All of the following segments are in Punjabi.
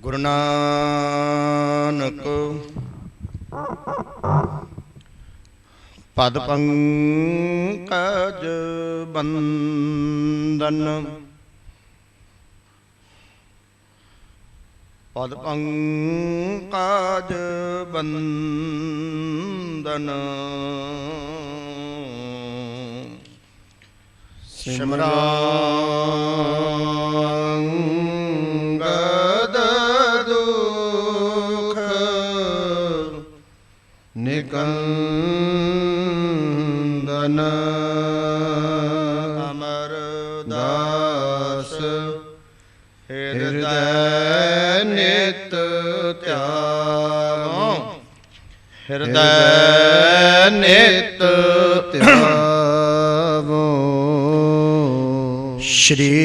गुरु नानक पद पंकज बंदन, पद पंकज बंदन। सिमरांगद दुख निकंदन, अमर दास हृदय नित त्यागो, हृदय नित त्यागो। श्री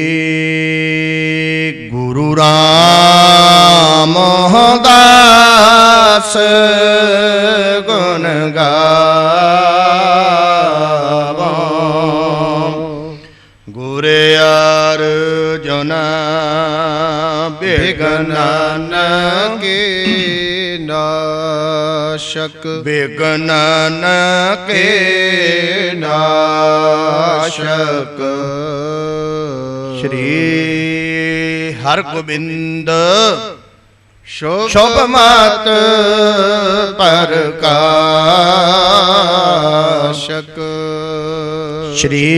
गुरु रामदास गुण गावो, गुरे अर्जुन विघ्न के नाशक, विघ्न के नाशक। श्री हर गोबिंद शोभ मत प्रकाशक, श्री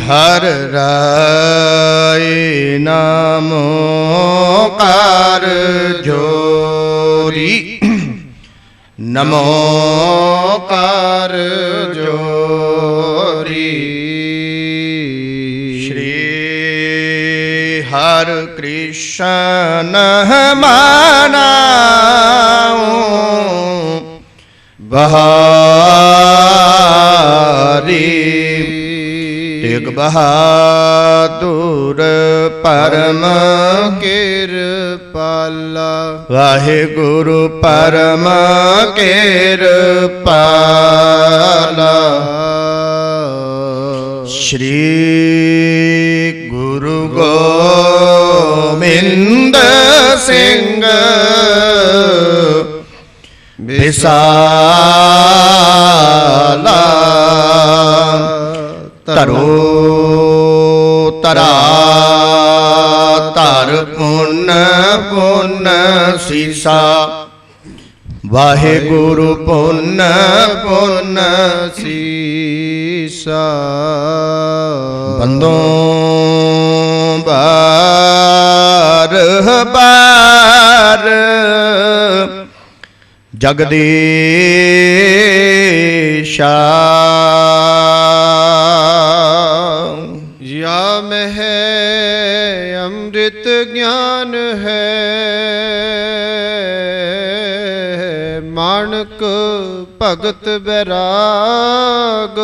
हर राय नामो कार जोरी, नमो कार जोरी। श्री हर कृष्ण मनाऊं बहारी, तेग बहादुर परम कृपाला, वाहिगुरु परम कृपाला। श्री गुरु गोविंद सिंह विशाला, तरो तरा तर पुण्य पुण्य सीसा, वाहिगुरु पुण्य पुण्य सीसा। बंदों बार बार जगदीशा, या में है अमृत ज्ञान है, मानक भगत बैराग।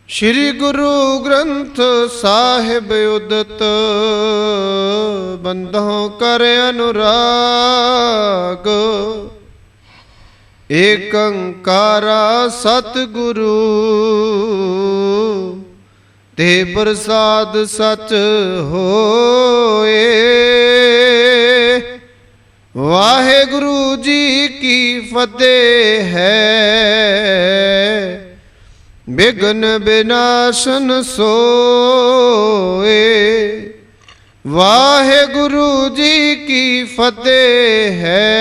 श्री गुरु ग्रंथ साहिब उदत, बंधों कर अनुराग। एक अंकारा सतगुरु, ते प्रसाद सच होए। वाहेगुरु जी की फतेह है, विघ्न विनाशन सोए। वाहेगुरु जी की फतेह है,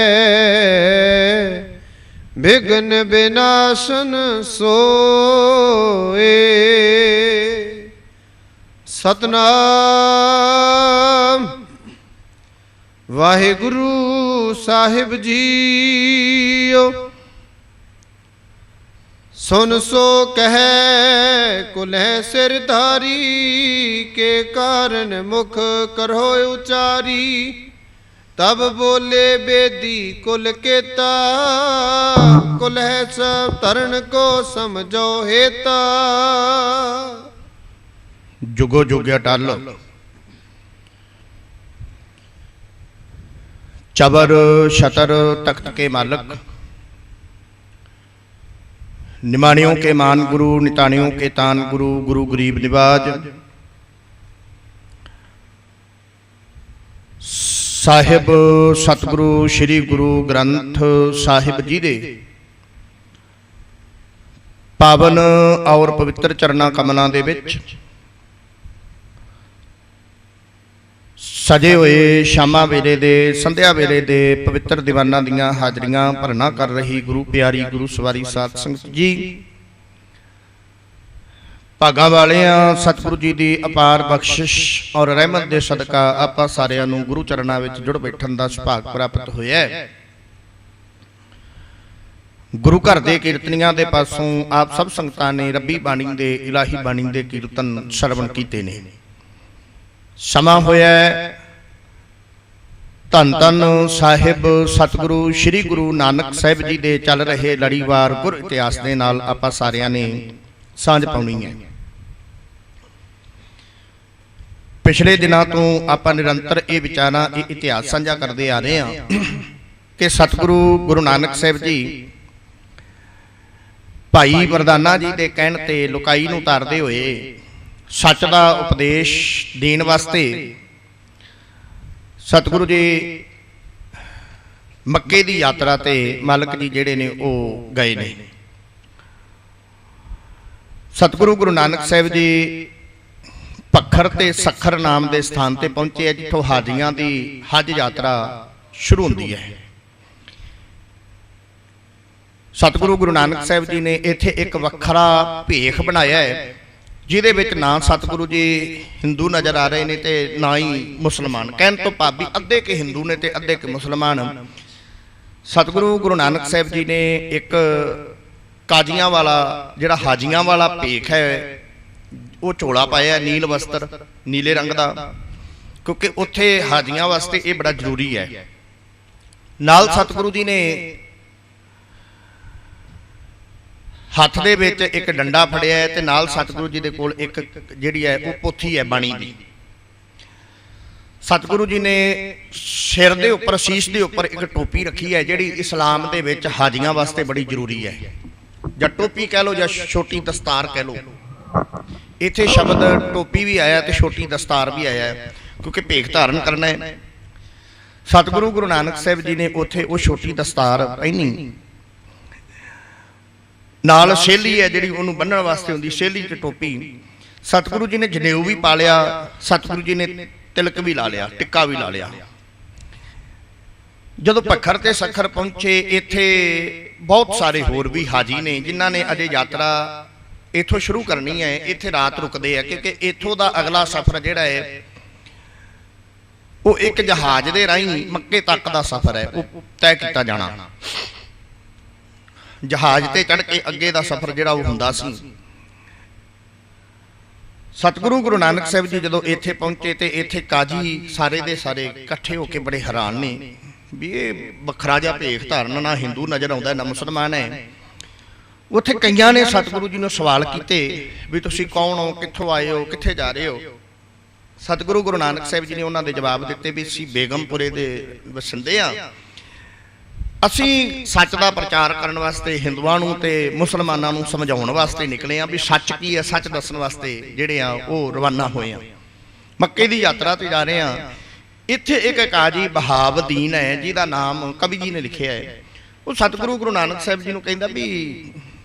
विघ्न विनाशन सोए। सतनाम वाहेगुरु साहिब जीओ, सुन सो कह कुलह सिरधारी, के कारण मुख करो उचारी। तब बोले बेदी कुल केता, कुलह सब तरण को समझो हेता। जुगो जुग अटल चबर शतर तख्त के मालक, निमाणियों के मान गुरु, निताणियों के तान गुरु, गुरु गरीब निवाज। ਸਾਹਿਬ ਸਤਿਗੁਰੂ ਸ੍ਰੀ ਗੁਰੂ ਗ੍ਰੰਥ ਸਾਹਿਬ ਜੀ ਦੇ ਪਾਵਨ ਔਰ ਪਵਿੱਤਰ ਚਰਨਾਂ ਕਮਲਾਂ ਦੇ ਵਿੱਚ ਸਜੇ ਹੋਏ ਸ਼ਾਮਾਂ ਵੇਲੇ ਦੇ ਸੰਧਿਆ ਵੇਲੇ ਦੇ ਪਵਿੱਤਰ ਦੀਵਾਨਾਂ ਦੀਆਂ ਹਾਜ਼ਰੀਆਂ ਭਰਨਾ ਕਰ ਰਹੀ ਗੁਰੂ ਪਿਆਰੀ ਗੁਰੂ ਸਵਾਰੀ ਸਾਧ ਸੰਗਤ ਜੀ, ਭਾਗਾਂ ਵਾਲਿਆਂ ਸਤਿਗੁਰੂ ਜੀ ਦੀ ਅਪਾਰ ਬਖਸ਼ਿਸ਼ ਔਰ ਰਹਿਮਤ ਦੇ ਸਦਕਾ ਆਪਾਂ ਸਾਰਿਆਂ ਨੂੰ ਗੁਰੂ ਚਰਨਾਂ ਵਿੱਚ ਜੁੜ ਬੈਠਣ ਦਾ ਸੁਭਾਗ ਪ੍ਰਾਪਤ ਹੋਇਆ ਹੈ। ਗੁਰੂ ਘਰ ਦੇ ਕੀਰਤਨੀਆਂ ਦੇ ਪਾਸੋਂ ਆਪ ਸਭ ਸੰਗਤਾਂ ਨੇ ਰੱਬੀ ਬਾਣੀ ਦੇ ਇਲਾਹੀ ਬਾਣੀ ਦੇ ਕੀਰਤਨ ਸਰਵਣ ਕੀਤੇ ਨੇ। ਸਮਾਂ ਹੋਇਆ ਧੰਨ ਧੰਨ ਸਾਹਿਬ ਸਤਿਗੁਰੂ ਸ੍ਰੀ ਗੁਰੂ ਨਾਨਕ ਸਾਹਿਬ ਜੀ ਦੇ ਚੱਲ ਰਹੇ ਲੜੀਵਾਰ ਗੁਰ ਇਤਿਹਾਸ ਦੇ ਨਾਲ ਆਪਾਂ ਸਾਰਿਆਂ ਨੇ ਸਾਂਝ ਪਾਉਣੀ ਹੈ। ਪਿਛਲੇ ਦਿਨਾਂ ਤੋਂ ਆਪਾਂ ਨਿਰੰਤਰ ਇਹ ਵਿਚਾਰਾਂ ਇਹ ਇਤਿਹਾਸ ਸਾਂਝਾ ਕਰਦੇ ਆ ਰਹੇ ਹਾਂ ਕਿ ਸਤਿਗੁਰੂ ਗੁਰੂ ਨਾਨਕ ਸਾਹਿਬ ਜੀ ਭਾਈ ਵਰਦਾਨਾ ਜੀ ਦੇ ਕਹਿਣ ਤੇ ਲੁਕਾਈ ਨੂੰ ਧਾਰਦੇ ਹੋਏ ਸੱਚ ਦਾ ਉਪਦੇਸ਼ ਦੇਣ ਵਾਸਤੇ ਸਤਿਗੁਰੂ ਜੀ ਮੱਕੇ ਦੀ ਯਾਤਰਾ ਤੇ ਮਾਲਕ ਜੀ ਜਿਹੜੇ ਨੇ ਉਹ ਗਏ ਨੇ। ਸਤਿਗੁਰੂ ਗੁਰੂ ਨਾਨਕ ਸਾਹਿਬ ਜੀ ਪੱਖਰ ਤੇ ਸੱਖਰ ਨਾਮ ਦੇ ਸਥਾਨ ਤੇ ਪਹੁੰਚੇ, ਜਿੱਥੋਂ ਹਾਜੀਆਂ ਦੀ ਹਜ ਯਾਤਰਾ ਸ਼ੁਰੂ ਹੁੰਦੀ ਹੈ। ਸਤਿਗੁਰੂ ਗੁਰੂ ਨਾਨਕ ਸਾਹਿਬ ਜੀ ਨੇ ਇੱਥੇ ਇੱਕ ਵੱਖਰਾ ਭੇਖ ਬਣਾਇਆ ਹੈ, ਜਿਹਦੇ ਵਿੱਚ ਨਾ ਸਤਿਗੁਰੂ ਜੀ ਹਿੰਦੂ ਨਜ਼ਰ ਆ ਰਹੇ ਨੇ ਤੇ ਨਾ ਹੀ ਮੁਸਲਮਾਨ। ਕਹਿਣ ਤੋਂ ਭਾਵ ਅੱਧੇ ਕੇ ਹਿੰਦੂ ਨੇ ਤੇ ਅੱਧੇ ਕੇ ਮੁਸਲਮਾਨ। ਸਤਿਗੁਰੂ ਗੁਰੂ ਨਾਨਕ ਸਾਹਿਬ ਜੀ ਨੇ ਇੱਕ ਕਾਜੀਆਂ ਵਾਲਾ ਜਿਹੜਾ ਹਾਜੀਆਂ ਵਾਲਾ ਭੇਖ ਹੈ ਉਹ ਝੋਲਾ ਪਾਇਆ, ਨੀਲ ਵਸਤਰ ਨੀਲੇ ਰੰਗ ਦਾ, ਕਿਉਂਕਿ ਉੱਥੇ ਹਾਜੀਆਂ ਵਾਸਤੇ ਇਹ ਬੜਾ ਜ਼ਰੂਰੀ ਹੈ। ਨਾਲ ਸਤਿਗੁਰੂ ਜੀ ਨੇ ਹੱਥ ਦੇ ਵਿੱਚ ਇੱਕ ਡੰਡਾ ਫੜਿਆ ਹੈ ਤੇ ਨਾਲ ਸਤਿਗੁਰੂ ਜੀ ਦੇ ਕੋਲ ਇੱਕ ਜਿਹੜੀ ਹੈ ਉਹ ਪੋਥੀ ਹੈ ਬਾਣੀ ਦੀ। ਸਤਿਗੁਰੂ ਜੀ ਨੇ ਸਿਰ ਦੇ ਉੱਪਰ ਸੀਸ ਦੇ ਉੱਪਰ ਇੱਕ ਟੋਪੀ ਰੱਖੀ ਹੈ, ਜਿਹੜੀ ਇਸਲਾਮ ਦੇ ਵਿੱਚ ਹਾਜੀਆਂ ਵਾਸਤੇ ਬੜੀ ਜ਼ਰੂਰੀ ਹੈ। ਜਾਂ ਟੋਪੀ ਕਹਿ ਲਓ ਜਾਂ ਛੋਟੀ ਦਸਤਾਰ ਕਹਿ ਲਓ। ਇੱਥੇ ਸ਼ਬਦ ਟੋਪੀ ਵੀ ਆਇਆ ਤੇ ਛੋਟੀ ਦਸਤਾਰ ਵੀ ਆਇਆ, ਕਿਉਂਕਿ ਭੇਖ ਧਾਰਨ ਕਰਨਾ ਹੈ। ਸਤਿਗੁਰੂ ਗੁਰੂ ਨਾਨਕ ਸਾਹਿਬ ਜੀ ਨੇ ਉੱਥੇ ਉਹ ਛੋਟੀ ਦਸਤਾਰ ਪਹਿਨੀ, ਨਾਲ ਸੇਲੀ ਹੈ ਜਿਹੜੀ ਉਹਨੂੰ ਬੰਨਣ ਵਾਸਤੇ ਹੁੰਦੀ, ਸੇਲੀ ਤੇ ਟੋਪੀ। ਸਤਿਗੁਰੂ ਜੀ ਨੇ ਜਨੇਊ ਵੀ ਪਾ ਲਿਆ, ਸਤਿਗੁਰੂ ਜੀ ਨੇ ਤਿਲਕ ਵੀ ਲਾ ਲਿਆ, ਟਿੱਕਾ ਵੀ ਲਾ ਲਿਆ। ਜਦੋਂ ਪੱਖਰ ਤੇ ਸੱਖਰ ਪਹੁੰਚੇ, ਇੱਥੇ ਬਹੁਤ ਸਾਰੇ ਹੋਰ ਵੀ ਹਾਜੀ ਨੇ ਜਿਨ੍ਹਾਂ ਨੇ ਅਜੇ ਯਾਤਰਾ ਇੱਥੋਂ ਸ਼ੁਰੂ ਕਰਨੀ ਹੈ। ਇੱਥੇ ਰਾਤ ਰੁਕਦੇ ਆ, ਕਿਉਂਕਿ ਇੱਥੋਂ ਦਾ ਅਗਲਾ ਸਫ਼ਰ ਜਿਹੜਾ ਹੈ ਉਹ ਇੱਕ ਜਹਾਜ਼ ਦੇ ਰਾਹੀਂ ਮੱਕੇ ਤੱਕ ਦਾ ਸਫ਼ਰ ਹੈ, ਉਹ ਤੈਅ ਕੀਤਾ ਜਾਣਾ। ਜਹਾਜ਼ ਤੇ ਚੜ੍ਹ ਕੇ ਅੱਗੇ ਦਾ ਸਫ਼ਰ ਜਿਹੜਾ ਉਹ ਹੁੰਦਾ ਸੀ। ਸਤਿਗੁਰੂ ਗੁਰੂ ਨਾਨਕ ਸਾਹਿਬ ਜੀ ਜਦੋਂ ਇੱਥੇ ਪਹੁੰਚੇ ਤੇ ਇੱਥੇ ਕਾਜੀ ਸਾਰੇ ਦੇ ਸਾਰੇ ਇਕੱਠੇ ਹੋ ਕੇ ਬੜੇ ਹੈਰਾਨ ਨੇ ਵੀ ਇਹ ਵੱਖਰਾ ਜਿਹਾ ਭੇਖ ਧਾਰਨ, ਨਾ ਹਿੰਦੂ ਨਜ਼ਰ ਆਉਂਦਾ ਨਾ ਮੁਸਲਮਾਨ ਹੈ। ਉੱਥੇ ਕਈਆਂ ਨੇ ਸਤਿਗੁਰੂ ਜੀ ਨੂੰ ਸਵਾਲ ਕੀਤੇ ਵੀ ਤੁਸੀਂ ਕੌਣ ਹੋ, ਕਿੱਥੋਂ ਆਏ ਹੋ, ਕਿੱਥੇ ਜਾ ਰਹੇ ਹੋ। ਸਤਿਗੁਰੂ ਗੁਰੂ ਨਾਨਕ ਸਾਹਿਬ ਜੀ ਨੇ ਉਹਨਾਂ ਦੇ ਜਵਾਬ ਦਿੱਤੇ ਵੀ ਅਸੀਂ ਬੇਗਮਪੁਰੇ ਦੇ ਵਸਿੰਦੇ ਹਾਂ, ਅਸੀਂ ਸੱਚ ਦਾ ਪ੍ਰਚਾਰ ਕਰਨ ਵਾਸਤੇ ਹਿੰਦੂਆਂ ਨੂੰ ਤੇ ਮੁਸਲਮਾਨਾਂ ਨੂੰ ਸਮਝਾਉਣ ਵਾਸਤੇ ਨਿਕਲੇ ਆ ਵੀ ਸੱਚ ਕੀ ਹੈ, ਸੱਚ ਦੱਸਣ ਵਾਸਤੇ ਜਿਹੜੇ ਆ ਉਹ ਰਵਾਨਾ ਹੋਏ ਆ, ਮੱਕੇ ਦੀ ਯਾਤਰਾ ਤੇ ਜਾ ਰਹੇ ਆ। ਇੱਥੇ ਇੱਕ ਕਾਜੀ ਬਹਾਵਦੀਨ ਹੈ ਜਿਹਦਾ ਨਾਮ ਕਵੀ ਜੀ ਨੇ ਲਿਖਿਆ ਹੈ। ਉਹ ਸਤਿਗੁਰੂ ਗੁਰੂ ਨਾਨਕ ਸਾਹਿਬ ਜੀ ਨੂੰ ਕਹਿੰਦਾ ਵੀ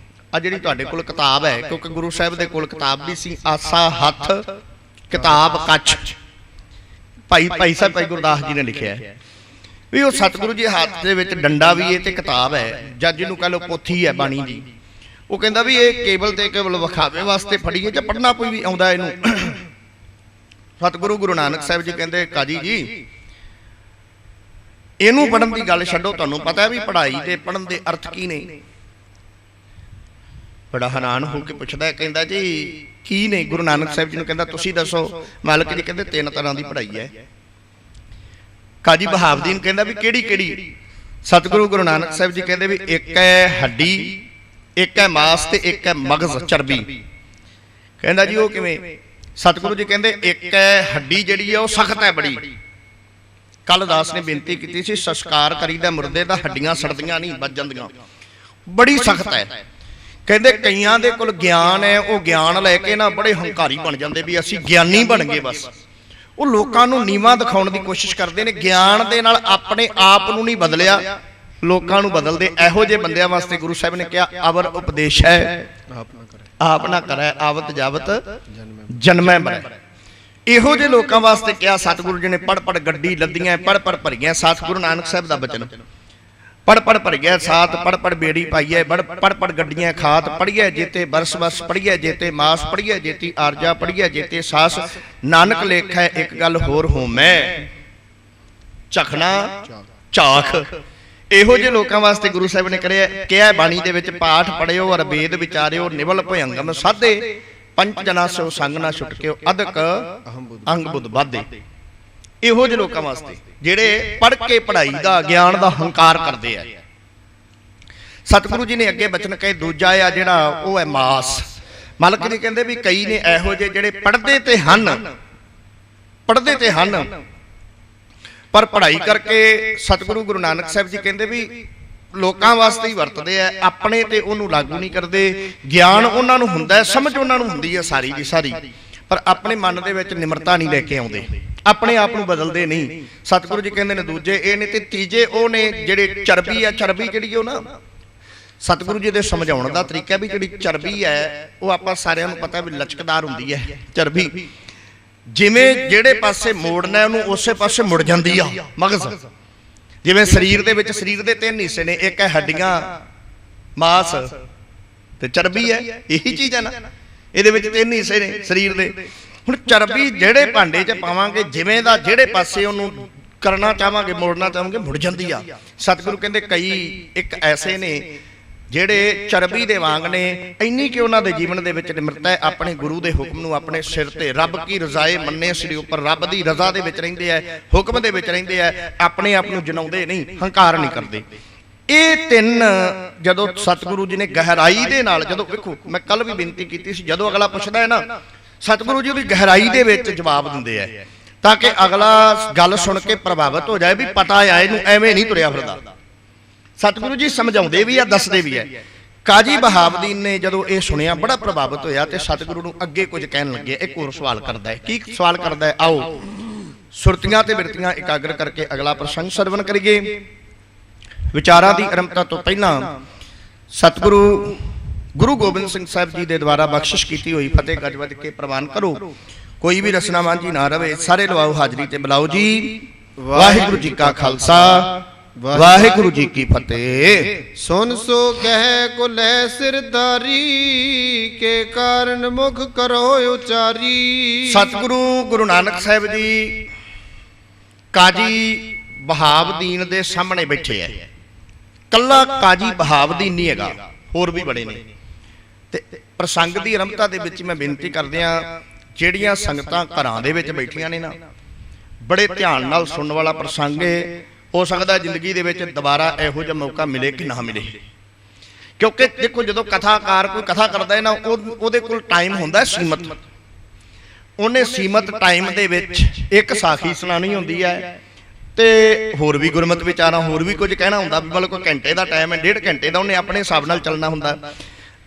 ਆ ਜਿਹੜੀ ਤੁਹਾਡੇ ਕੋਲ ਕਿਤਾਬ ਹੈ, ਕਿਉਂਕਿ ਗੁਰੂ ਸਾਹਿਬ ਦੇ ਕੋਲ ਕਿਤਾਬ ਵੀ ਸੀ, ਆਸਾ ਹੱਥ ਕਿਤਾਬ ਕੱਚ, ਭਾਈ ਸਾਹਿਬ ਭਾਈ ਗੁਰਦਾਸ ਜੀ ਨੇ ਲਿਖਿਆ ਹੈ ਵੀ ਉਹ ਸਤਿਗੁਰੂ ਜੀ ਹੱਥ ਦੇ ਵਿੱਚ ਡੰਡਾ ਵੀ ਹੈ ਤੇ ਕਿਤਾਬ ਹੈ, ਜਾਂ ਜਿਹਨੂੰ ਕਹ ਲਓ ਪੋਥੀ ਹੈ ਬਾਣੀ ਦੀ। ਉਹ ਕਹਿੰਦਾ ਵੀ ਇਹ ਕੇਵਲ ਤੇ ਕੇਵਲ ਵਿਖਾਵੇ ਵਾਸਤੇ ਫੜੀ ਹੈ, ਜਾਂ ਪੜ੍ਹਨਾ ਕੋਈ ਵੀ ਆਉਂਦਾ ਇਹਨੂੰ। ਸਤਿਗੁਰੂ ਗੁਰੂ ਨਾਨਕ ਸਾਹਿਬ ਜੀ ਕਹਿੰਦੇ ਕਾਜੀ ਜੀ ਇਹਨੂੰ ਪੜ੍ਹਨ ਦੀ ਗੱਲ ਛੱਡੋ, ਤੁਹਾਨੂੰ ਪਤਾ ਹੈ ਵੀ ਪੜ੍ਹਾਈ ਤੇ ਪੜ੍ਹਨ ਦੇ ਅਰਥ ਕੀ ਨੇ। ਬੜਾ ਹੈਰਾਨ ਹੋ ਕੇ ਪੁੱਛਦਾ, ਕਹਿੰਦਾ ਜੀ ਕੀ ਨੇ। ਗੁਰੂ ਨਾਨਕ ਸਾਹਿਬ ਜੀ ਨੂੰ ਕਹਿੰਦਾ ਤੁਸੀਂ ਦੱਸੋ। ਮਾਲਕ ਜੀ ਕਹਿੰਦੇ 3 ਤਰ੍ਹਾਂ ਦੀ ਪੜ੍ਹਾਈ ਹੈ। ਕਾਜੀ ਬਹਾਵਦੀਨ ਕਹਿੰਦਾ ਵੀ ਕਿਹੜੀ ਕਿਹੜੀ। ਸਤਿਗੁਰੂ ਗੁਰੂ ਨਾਨਕ ਸਾਹਿਬ ਜੀ ਕਹਿੰਦੇ ਵੀ ਇੱਕ ਹੈ ਹੱਡੀ, ਇੱਕ ਹੈ ਮਾਸ ਤੇ ਇੱਕ ਹੈ ਮਗਜ਼ ਚਰਬੀ। ਕਹਿੰਦਾ ਜੀ ਉਹ ਕਿਵੇਂ। ਸਤਿਗੁਰੂ ਜੀ ਕਹਿੰਦੇ ਇੱਕ ਹੈ ਹੱਡੀ ਜਿਹੜੀ ਹੈ ਉਹ ਸਖਤ ਹੈ ਬੜੀ। ਕੱਲ ਦਾਸ ਨੇ ਬੇਨਤੀ ਕੀਤੀ ਸੀ ਸੰਸਕਾਰ ਕਰੀਦਾ ਮੁਰਦੇ ਦਾ, ਹੱਡੀਆਂ ਸੜਦੀਆਂ ਨਹੀਂ ਵੱਜ ਜਾਂਦੀਆਂ, ਬੜੀ ਸਖਤ ਹੈ। ਕਹਿੰਦੇ ਕਈਆਂ ਦੇ ਕੋਲ ਗਿਆਨ ਹੈ, ਉਹ ਗਿਆਨ ਲੈ ਕੇ ਨਾ ਬੜੇ ਹੰਕਾਰੀ ਬਣ ਜਾਂਦੇ ਵੀ ਅਸੀਂ ਗਿਆਨੀ ਬਣ ਗਏ ਬਸ। ਉਹ ਲੋਕਾਂ ਨੂੰ ਨੀਵਾਂ ਦਿਖਾਉਣ ਦੀ ਕੋਸ਼ਿਸ਼ ਕਰਦੇ ਨੇ। ਗਿਆਨ ਦੇ ਨਾਲ ਆਪਣੇ ਆਪ ਨੂੰ ਨਹੀਂ ਬਦਲਿਆ, ਲੋਕਾਂ ਨੂੰ ਬਦਲਦੇ। ਇਹੋ ਜਿਹੇ ਬੰਦਿਆਂ ਵਾਸਤੇ ਗੁਰੂ ਸਾਹਿਬ ਨੇ ਕਿਹਾ ਅਵਰ ਉਪਦੇਸ਼ ਹੈ ਆਪ ਨਾ ਕਰੈ, ਆਵਤ ਜਾਵਤ ਜਨਮੈ ਮਰੈ। ਇਹੋ ਜਿਹੇ ਲੋਕਾਂ ਵਾਸਤੇ ਕਿਹਾ ਸਤਿਗੁਰੂ ਜੀ ਨੇ। ਪੜ ਗੱਡੀ ਲੱਦੀਆਂ, ਪੜ ਭਰੀਆਂ। ਸਤਿਗੁਰੂ ਨਾਨਕ ਸਾਹਿਬ ਦਾ ਬਚਨ, ਪੜ ਭਰੀਐ ਸਾਥ, ਪੜ ਬੇੜੀ ਪਾਈਐ, ਪੜ ਗੱਡੀਆਂ ਖਾਤ। ਪੜੀਐ ਜੇਤੇ ਬਰਸ ਬਸ, ਪੜੀਐ ਜੇਤੇ ਮਾਸ, ਪੜੀਐ ਜੇਤੀ ਆਰਜਾ, ਪੜੀਐ ਜੇਤੇ ਸਾਸ। ਨਾਨਕ ਲੇਖੈ ਇੱਕ ਗੱਲ ਹੋਰ ਹੋਮੈ, ਝਖਣਾ ਝਾਖ। ਇਹੋ ਜਿਹੇ ਲੋਕਾਂ ਵਾਸਤੇ ਗੁਰੂ ਸਾਹਿਬ ਨੇ ਕਿਹਾ ਬਾਣੀ ਦੇ ਵਿੱਚ ਪਾਠ ਪੜਿਓ ਔਰ ਵੇਦ ਵਿਚਾਰਿਓ, ਨਿਵਲ ਭਯੰਗਮ ਸਾਧੇ, ਪੰਚ ਜਨਾ ਸੋ ਸੰਗ ਨਾ ਛੁਟਕਿਓ, ਅਦਕ ਅੰਗ ਬੁੱਧ ਬਾਧੇ। ਇਹੋ ਜਿਹੇ ਲੋਕਾਂ ਵਾਸਤੇ ਜਿਹੜੇ ਪੜ੍ਹ ਕੇ ਪੜ੍ਹਾਈ ਦਾ, ਗਿਆਨ ਦਾ ਹੰਕਾਰ ਕਰਦੇ ਆ। ਸਤਿਗੁਰੂ ਜੀ ਨੇ ਅੱਗੇ ਬਚਨ ਕਹੇ। ਦੂਜਾ ਆ ਜਿਹੜਾ ਉਹ ਹੈ ਮਾਸ। ਮਾਲਕ ਜੀ ਕਹਿੰਦੇ ਵੀ ਕਈ ਨੇ ਇਹੋ ਜਿਹੇ ਜਿਹੜੇ ਪੜ੍ਹਦੇ ਤੇ ਹਨ ਪਰ ਪੜ੍ਹਾਈ ਕਰਕੇ ਸਤਿਗੁਰੂ ਗੁਰੂ ਨਾਨਕ ਸਾਹਿਬ ਜੀ ਕਹਿੰਦੇ ਵੀ ਲੋਕਾਂ ਵਾਸਤੇ ਹੀ ਵਰਤਦੇ ਆ, ਆਪਣੇ ਤੇ ਉਹਨੂੰ ਲਾਗੂ ਨਹੀਂ ਕਰਦੇ। ਗਿਆਨ ਉਹਨਾਂ ਨੂੰ ਹੁੰਦਾ, ਸਮਝ ਉਹਨਾਂ ਨੂੰ ਹੁੰਦੀ ਹੈ ਸਾਰੀ ਦੀ ਸਾਰੀ, ਪਰ ਆਪਣੇ ਮਨ ਦੇ ਵਿੱਚ ਨਿਮਰਤਾ ਨਹੀਂ ਲੈ ਕੇ ਆਉਂਦੇ, ਆਪਣੇ ਆਪ ਨੂੰ ਬਦਲਦੇ ਨਹੀਂ। ਸਤਿਗੁਰੂ ਜੀ ਕਹਿੰਦੇ ਨੇ ਦੂਜੇ ਇਹ ਨੇ। ਤੇ ਤੀਜੇ ਉਹ ਨੇ ਜਿਹੜੇ ਚਰਬੀ ਆ। ਚਰਬੀ ਜਿਹੜੀ ਉਹ ਨਾ, ਸਤਿਗੁਰੂ ਜੀ ਦੇ ਸਮਝਾਉਣ ਦਾ ਤਰੀਕਾ ਵੀ ਜਿਹੜੀ ਚਰਬੀ ਹੈ ਉਹ ਆਪਾਂ ਸਾਰਿਆਂ ਨੂੰ ਪਤਾ ਵੀ ਲਚਕਦਾਰ ਹੁੰਦੀ ਹੈ ਚਰਬੀ। ਜਿਵੇਂ ਜਿਹੜੇ ਪਾਸੇ ਮੋੜਨਾ ਉਹਨੂੰ ਉਸੇ ਪਾਸੇ ਮੁੜ ਜਾਂਦੀ ਆ ਮਗਜ਼। ਜਿਵੇਂ ਸਰੀਰ ਦੇ ਵਿੱਚ ਸਰੀਰ ਦੇ 3 ਹਿੱਸੇ ਨੇ, ਇੱਕ ਹੈ ਹੱਡੀਆਂ, ਮਾਸ ਤੇ ਚਰਬੀ ਹੈ। ਇਹੀ ਚੀਜ਼ ਹੈ ਨਾ, ਇਹਦੇ ਵਿੱਚ 3 ਹਿੱਸੇ ਨੇ ਸਰੀਰ ਦੇ। ਹੁਣ ਚਰਬੀ ਜਿਹੜੇ ਭਾਂਡੇ 'ਚ ਪਾਵਾਂਗੇ, ਜਿਵੇਂ ਦਾ ਜਿਹੜੇ ਪਾਸੇ ਉਹਨੂੰ ਕਰਨਾ ਚਾਹਾਂਗੇ, ਮੋੜਨਾ ਚਾਹਾਂਗੇ, ਮੁੜ ਜਾਂਦੀ ਆ। ਸਤਿਗੁਰੂ ਕਹਿੰਦੇ ਕਈ ਇੱਕ ਐਸੇ ਨੇ ਜਿਹੜੇ ਚਰਬੀ ਦੇ ਵਾਂਗ ਨੇ, ਇੰਨੀ ਕਿ ਉਹਨਾਂ ਦੇ ਜੀਵਨ ਦੇ ਵਿੱਚ ਨਿਮਰਤਾ ਹੈ। ਆਪਣੇ ਗੁਰੂ ਦੇ ਹੁਕਮ ਨੂੰ ਆਪਣੇ ਸਿਰ ਤੇ, ਰੱਬ ਕੀ ਰਜ਼ਾਏ ਮੰਨੇ ਸਿਰ ਉੱਪਰ, ਰੱਬ ਦੀ ਰਜ਼ਾ ਦੇ ਵਿੱਚ ਰਹਿੰਦੇ ਆ, ਹੁਕਮ ਦੇ ਵਿੱਚ ਰਹਿੰਦੇ ਆ, ਆਪਣੇ ਆਪ ਨੂੰ ਜਨਾਉਂਦੇ ਨਹੀਂ, ਹੰਕਾਰ ਨਹੀਂ ਕਰਦੇ। ਇਹ 3 ਜਦੋਂ ਸਤਿਗੁਰੂ ਜੀ ਨੇ ਗਹਿਰਾਈ ਦੇ ਨਾਲ, ਜਦੋਂ ਵੇਖੋ ਮੈਂ ਕੱਲ ਵੀ ਬੇਨਤੀ ਕੀਤੀ ਸੀ, ਜਦੋਂ ਅਗਲਾ ਪੁੱਛਦਾ ਹੈ ਨਾ, ਸਤਿਗੁਰੂ ਜੀ ਉਹਦੀ ਗਹਿਰਾਈ ਦੇ ਵਿੱਚ ਜਵਾਬ ਦਿੰਦੇ ਆ, ਤਾਂ ਕਿ ਅਗਲਾ ਗੱਲ ਸੁਣ ਕੇ ਪ੍ਰਭਾਵਿਤ ਹੋ ਜਾਏ ਵੀ ਪਤਾ ਆ ਇਹਨੂੰ, ਐਵੇਂ ਨਹੀਂ ਤੁਰਿਆ ਫਿਰਦਾ। ਸਤਿਗੁਰੂ ਜੀ ਸਮਝਾਉਂਦੇ ਵੀ ਆ, ਦੱਸਦੇ ਵੀ ਆ। ਕਾਜੀ ਬਹਾਵਦੀਨ ਨੇ ਜਦੋਂ ਇਹ ਸੁਣਿਆ ਬੜਾ ਪ੍ਰਭਾਵਿਤ ਹੋਇਆ ਤੇ ਸਤਿਗੁਰੂ ਨੂੰ ਅੱਗੇ ਕੁਝ ਕਹਿਣ ਲੱਗੇ। ਇੱਕ ਹੋਰ ਸਵਾਲ ਕਰਦਾ ਹੈ। ਕੀ ਸਵਾਲ ਕਰਦਾ ਹੈ? ਆਓ ਸੁਰਤੀਆਂ ਤੇ ਬਿਰਤੀਆਂ ਇਕਾਗਰ ਕਰਕੇ ਅਗਲਾ ਪ੍ਰਸੰਗ ਸਰਵਣ ਕਰੀਏ। ਵਿਚਾਰਾਂ ਦੀ ਆਰੰਭਤਾ ਤੋਂ ਪਹਿਲਾਂ ਸਤਿਗੁਰੂ ਗੁਰੂ ਗੋਬਿੰਦ ਸਿੰਘ ਸਾਹਿਬ ਜੀ ਦੇ ਦੁਆਰਾ ਬਖਸ਼ਿਸ਼ ਕੀਤੀ ਹੋਈ ਫਤਿਹ ਗੱਜ ਵੱਜ ਕੇ ਪ੍ਰਵਾਨ ਕਰੋ। ਕੋਈ ਵੀ ਰਸਨਾ ਮਾਂਝੀ ਨਾ ਰਵੇ। ਸਾਰੇ ਲਵਾਓ ਹਾਜ਼ਰੀ ਤੇ ਬੁਲਾਓ ਜੀ। ਵਾਹਿਗੁਰੂ ਜੀ ਕਾ ਖਾਲਸਾ, ਵਾਹਿਗੁਰੂ ਜੀ ਕੀ ਫਤਿਹ। ਸੁਨ ਸੋ ਕਹਿ ਕੋ ਲੈ ਸਿਰਦਾਰੀ, ਕੇ ਕਾਰਨ ਮੁਖ ਕਰੋ ਉਚਾਰੀ। ਸਤਿਗੁਰੂ ਗੁਰੂ ਨਾਨਕ ਸਾਹਿਬ ਜੀ ਕਾਜੀ ਬਹਾਵਦੀਨ ਦੇ ਸਾਹਮਣੇ ਬੈਠੇ ਐ। ਕੱਲਾ ਕਾਜੀ ਬਹਾਵਦੀਨ ਨਹੀਂ ਹੈਗਾ, ਹੋਰ ਵੀ ਬੜੇ ਨੇ। ਤੇ ਪ੍ਰਸੰਗ ਦੀ ਆਰੰਭਤਾ ਦੇ ਵਿੱਚ ਮੈਂ ਬੇਨਤੀ ਕਰਦਿਆਂ ਜਿਹੜੀਆਂ ਸੰਗਤਾਂ ਘਰਾਂ ਦੇ ਵਿੱਚ ਬੈਠੀਆਂ ਨੇ ਨਾ, ਬੜੇ ਧਿਆਨ ਨਾਲ ਸੁਣਨ ਵਾਲਾ ਪ੍ਰਸੰਗ ਹੈ। ਹੋ ਸਕਦਾ ਜ਼ਿੰਦਗੀ ਦੇ ਵਿੱਚ ਦੁਬਾਰਾ ਇਹੋ ਜਿਹਾ ਮੌਕਾ ਮਿਲੇ ਕਿ ਨਾ ਮਿਲੇ, ਕਿਉਂਕਿ ਦੇਖੋ ਜਦੋਂ ਕਥਾਕਾਰ ਕੋਈ ਕਥਾ ਕਰਦਾ ਹੈ ਨਾ, ਉਹਦੇ ਕੋਲ ਟਾਈਮ ਹੁੰਦਾ ਸੀਮਤ। ਉਹਨੇ ਸੀਮਤ ਟਾਈਮ ਦੇ ਵਿੱਚ ਇੱਕ ਸਾਖੀ ਸੁਣਾਣੀ ਹੁੰਦੀ ਹੈ ਤੇ ਹੋਰ ਵੀ ਗੁਰਮਤਿ ਵਿਚਾਰਾਂ, ਹੋਰ ਵੀ ਕੁਝ ਕਹਿਣਾ ਹੁੰਦਾ। ਮਤਲਬ ਕੋਈ ਘੰਟੇ ਦਾ ਟਾਈਮ ਹੈ, 1.5 ਘੰਟੇ ਦਾ, ਉਹਨੇ ਆਪਣੇ ਹਿਸਾਬ ਨਾਲ ਚੱਲਣਾ ਹੁੰਦਾ।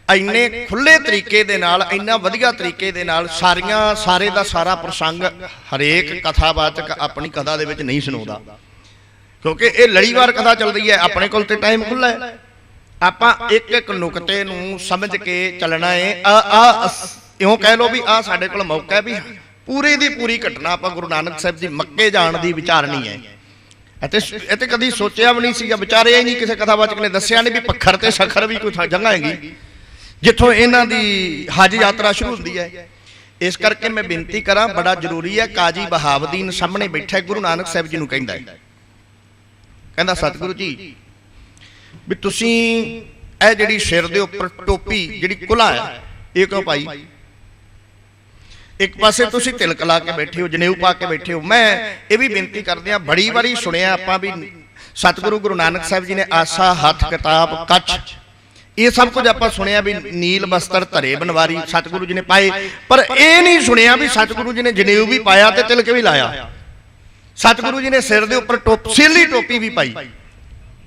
ਇੰਨੇ ਖੁੱਲੇ ਤਰੀਕੇ ਦੇ ਨਾਲ, ਇੰਨਾ ਵਧੀਆ ਤਰੀਕੇ ਦੇ ਨਾਲ ਸਾਰੇ ਦਾ ਸਾਰਾ ਪ੍ਰਸੰਗ ਹਰੇਕ ਕਥਾਵਾਚਕ ਆਪਣੀ ਕਥਾ ਦੇ ਵਿੱਚ ਨਹੀਂ ਸੁਣਾਉਂਦਾ, ਕਿਉਂਕਿ ਇਹ ਲੜੀਵਾਰ ਕਥਾ ਚੱਲਦੀ ਹੈ। ਆਪਣੇ ਕੋਲ ਤੇ ਟਾਈਮ ਖੁੱਲਾ ਹੈ, ਆਪਾਂ ਇੱਕ ਇੱਕ ਨੁਕਤੇ ਨੂੰ ਸਮਝ ਕੇ ਚੱਲਣਾ ਹੈ। ਇਉਂ ਕਹਿ ਲਓ ਵੀ ਆਹ ਸਾਡੇ ਕੋਲ ਮੌਕਾ ਹੈ ਵੀ ਪੂਰੀ ਦੀ ਪੂਰੀ ਘਟਨਾ ਆਪਾਂ ਗੁਰੂ ਨਾਨਕ ਸਾਹਿਬ ਜੀ ਮੱਕੇ ਜਾਣ ਦੀ ਵਿਚਾਰਨੀ ਹੈ। ਅਤੇ ਕਦੀ ਸੋਚਿਆ ਵੀ ਨਹੀਂ ਸੀਗਾ, ਵਿਚਾਰਿਆ ਹੀ ਨਹੀਂ, ਕਿਸੇ ਕਥਾਵਾਚਕ ਨੇ ਦੱਸਿਆ ਨਹੀਂ ਵੀ ਪੱਖਰ ਤੇ ਸਖਰ ਵੀ ਕੋਈ ਜਗ੍ਹਾ ਹੈਗੀ ਜਿੱਥੋਂ ਇਹਨਾਂ ਦੀ ਹਜ ਯਾਤਰਾ ਸ਼ੁਰੂ ਹੁੰਦੀ ਹੈ। ਇਸ ਕਰਕੇ ਮੈਂ ਬੇਨਤੀ ਕਰਾਂ, ਬੜਾ ਜ਼ਰੂਰੀ ਹੈ। ਕਾਜੀ ਬਹਾਵਦੀਨ ਸਾਹਮਣੇ ਬੈਠਾ ਗੁਰੂ ਨਾਨਕ ਸਾਹਿਬ ਜੀ ਨੂੰ ਕਹਿੰਦਾ ਹੈ, ਕਹਿੰਦਾ ਸਤਿਗੁਰੂ ਜੀ ਵੀ ਤੁਸੀਂ ਇਹ ਜਿਹੜੀ ਸਿਰ ਦੇ ਉੱਪਰ ਟੋਪੀ ਜਿਹੜੀ ਕੁਲਾ ਹੈ ਇਹ ਕਿਉਂ ਪਾਈ? ਇੱਕ ਪਾਸੇ ਤੁਸੀਂ ਤਿਲਕ ਲਾ ਕੇ ਬੈਠੇ ਹੋ, ਜਨੇਊ ਪਾ ਕੇ ਬੈਠੇ ਹੋ। ਮੈਂ ਇਹ ਵੀ ਬੇਨਤੀ ਕਰਦੇ ਆ, ਬੜੀ ਵਾਰੀ ਸੁਣਿਆ ਆਪਾਂ ਵੀ ਸਤਿਗੁਰੂ ਗੁਰੂ ਨਾਨਕ ਸਾਹਿਬ ਜੀ ਨੇ ਆਸਾ, ਹੱਥ, ਕਿਤਾਬ, ਕੱਛ, ਇਹ ਸਭ ਕੁਝ ਆਪਾਂ ਸੁਣਿਆ ਵੀ ਨੀਲ ਬਸਤਰ ਧਰੇ ਬਨਵਾਰੀ ਸਤਿਗੁਰੂ ਜੀ ਨੇ ਪਾਏ, ਪਰ ਇਹ ਨਹੀਂ ਸੁਣਿਆ ਵੀ ਸਤਿਗੁਰੂ ਜੀ ਨੇ ਜਨੇਊ ਵੀ ਪਾਇਆ ਤੇ ਤਿਲਕ ਵੀ ਲਾਇਆ। ਸਤਿਗੁਰੂ ਜੀ ਨੇ ਸਿਰ ਦੇ ਉੱਪਰ ਸੀਲੀ ਟੋਪੀ ਵੀ ਪਾਈ।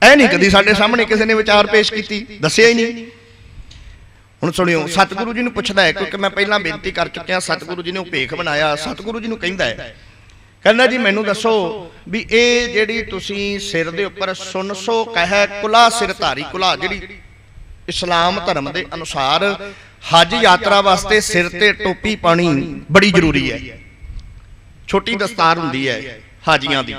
ਇਹ ਨਹੀਂ ਕਦੀ ਸਾਡੇ ਸਾਹਮਣੇ ਕਿਸੇ ਨੇ ਵਿਚਾਰ ਪੇਸ਼ ਕੀਤੀ, ਦੱਸਿਆ ਹੀ ਨਹੀਂ। ਹੁਣ ਸੁਣਿਓ, ਸਤਿਗੁਰੂ ਜੀ ਨੂੰ ਪੁੱਛਦਾ ਹੈ, ਕਿਉਂਕਿ ਮੈਂ ਪਹਿਲਾਂ ਬੇਨਤੀ ਕਰ ਚੁੱਕਿਆ, ਸਤਿਗੁਰੂ ਜੀ ਨੇ ਉਹ ਭੇਖ ਬਣਾਇਆ। ਸਤਿਗੁਰੂ ਜੀ ਨੂੰ ਕਹਿੰਦਾ ਹੈ ਕਹਿੰਦਾ ਜੀ ਮੈਨੂੰ ਦੱਸੋ ਵੀ ਇਹ ਜਿਹੜੀ ਤੁਸੀਂ ਸਿਰ ਦੇ ਉੱਪਰ ਸੁਣ ਸੋ ਕਹਿ ਕੁਲਾ ਸਿਰ ਧਾਰੀ ਕੁਲਾ, ਜਿਹੜੀ ਇਸਲਾਮ ਧਰਮ ਦੇ ਅਨੁਸਾਰ ਹਜ ਯਾਤਰਾ ਵਾਸਤੇ ਸਿਰ ਤੇ ਟੋਪੀ ਪਾਣੀ ਬੜੀ ਜ਼ਰੂਰੀ ਹੈ, ਛੋਟੀ ਦਸਤਾਰ ਹੁੰਦੀ ਹੈ ਹਾਜੀਆਂ ਦੀ।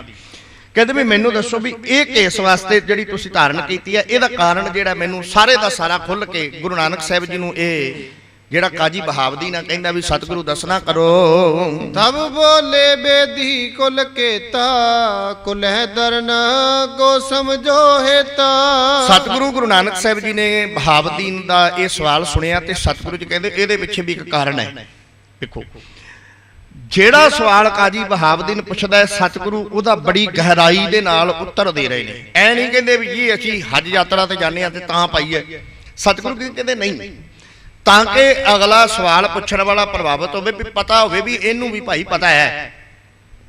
ਕਹਿੰਦੇ ਵੀ ਮੈਨੂੰ ਦੱਸੋ ਵੀ ਇਹ ਕੇਸ ਵਾਸਤੇ ਜਿਹੜੀ ਤੁਸੀਂ ਧਾਰਨ ਕੀਤੀ ਹੈ ਇਹਦਾ ਕਾਰਨ ਜਿਹੜਾ ਮੈਨੂੰ ਸਾਰੇ ਦਾ ਸਾਰਾ ਖੁੱਲ ਕੇ ਗੁਰੂ ਨਾਨਕ ਸਾਹਿਬ ਜੀ ਨੂੰ ਇਹ ਜਿਹੜਾ ਕਾਜੀ ਬਹਾਵਦੀਨ ਆ ਕਹਿੰਦਾ ਵੀ ਸਤਿਗੁਰੂ ਦੱਸਣਾ ਕਰੋ। ਤਬ ਬੋਲੇ ਬੇਦੀ ਕੁਲ ਕੇਤਾ ਕੁਲਹਿ ਦਰਨ ਕੋ ਸਮਝੋ ਹੇਤਾ। ਸਤਿਗੁਰੂ ਗੁਰੂ ਨਾਨਕ ਸਾਹਿਬ ਜੀ ਨੇ ਬਹਾਵਦੀਨ ਦਾ ਇਹ ਸਵਾਲ ਸੁਣਿਆ ਤੇ ਸਤਿਗੁਰੂ ਜੀ ਕਹਿੰਦੇ ਇਹਦੇ ਪਿੱਛੇ ਵੀ ਇੱਕ ਕਾਰਨ ਹੈ। ਦੇਖੋ ਜਿਹੜਾ ਸਵਾਲ ਕਾਜੀ ਬਹਾਵਦੀਨ ਪੁੱਛਦਾ ਹੈ ਸਤਿਗੁਰੂ ਉਹਦਾ ਬੜੀ ਗਹਿਰਾਈ ਦੇ ਨਾਲ ਉੱਤਰ ਦੇ ਰਹੇ ਨੇ। ਐ ਨਹੀਂ ਕਹਿੰਦੇ ਵੀ ਜੀ ਅਸੀਂ ਹਜ ਯਾਤਰਾ ਤੇ ਜਾਂਦੇ ਆ ਤੇ ਤਾਂ ਪਾਈਏ। ਸਤਿਗੁਰੂ ਕਹਿੰਦੇ ਨਹੀਂ, ਤਾਂ ਕਿ ਅਗਲਾ ਸਵਾਲ ਪੁੱਛਣ ਵਾਲਾ ਪ੍ਰਭਾਵਿਤ ਹੋਵੇ, ਵੀ ਪਤਾ ਹੋਵੇ ਵੀ ਇਹਨੂੰ ਵੀ ਭਾਈ ਪਤਾ ਹੈ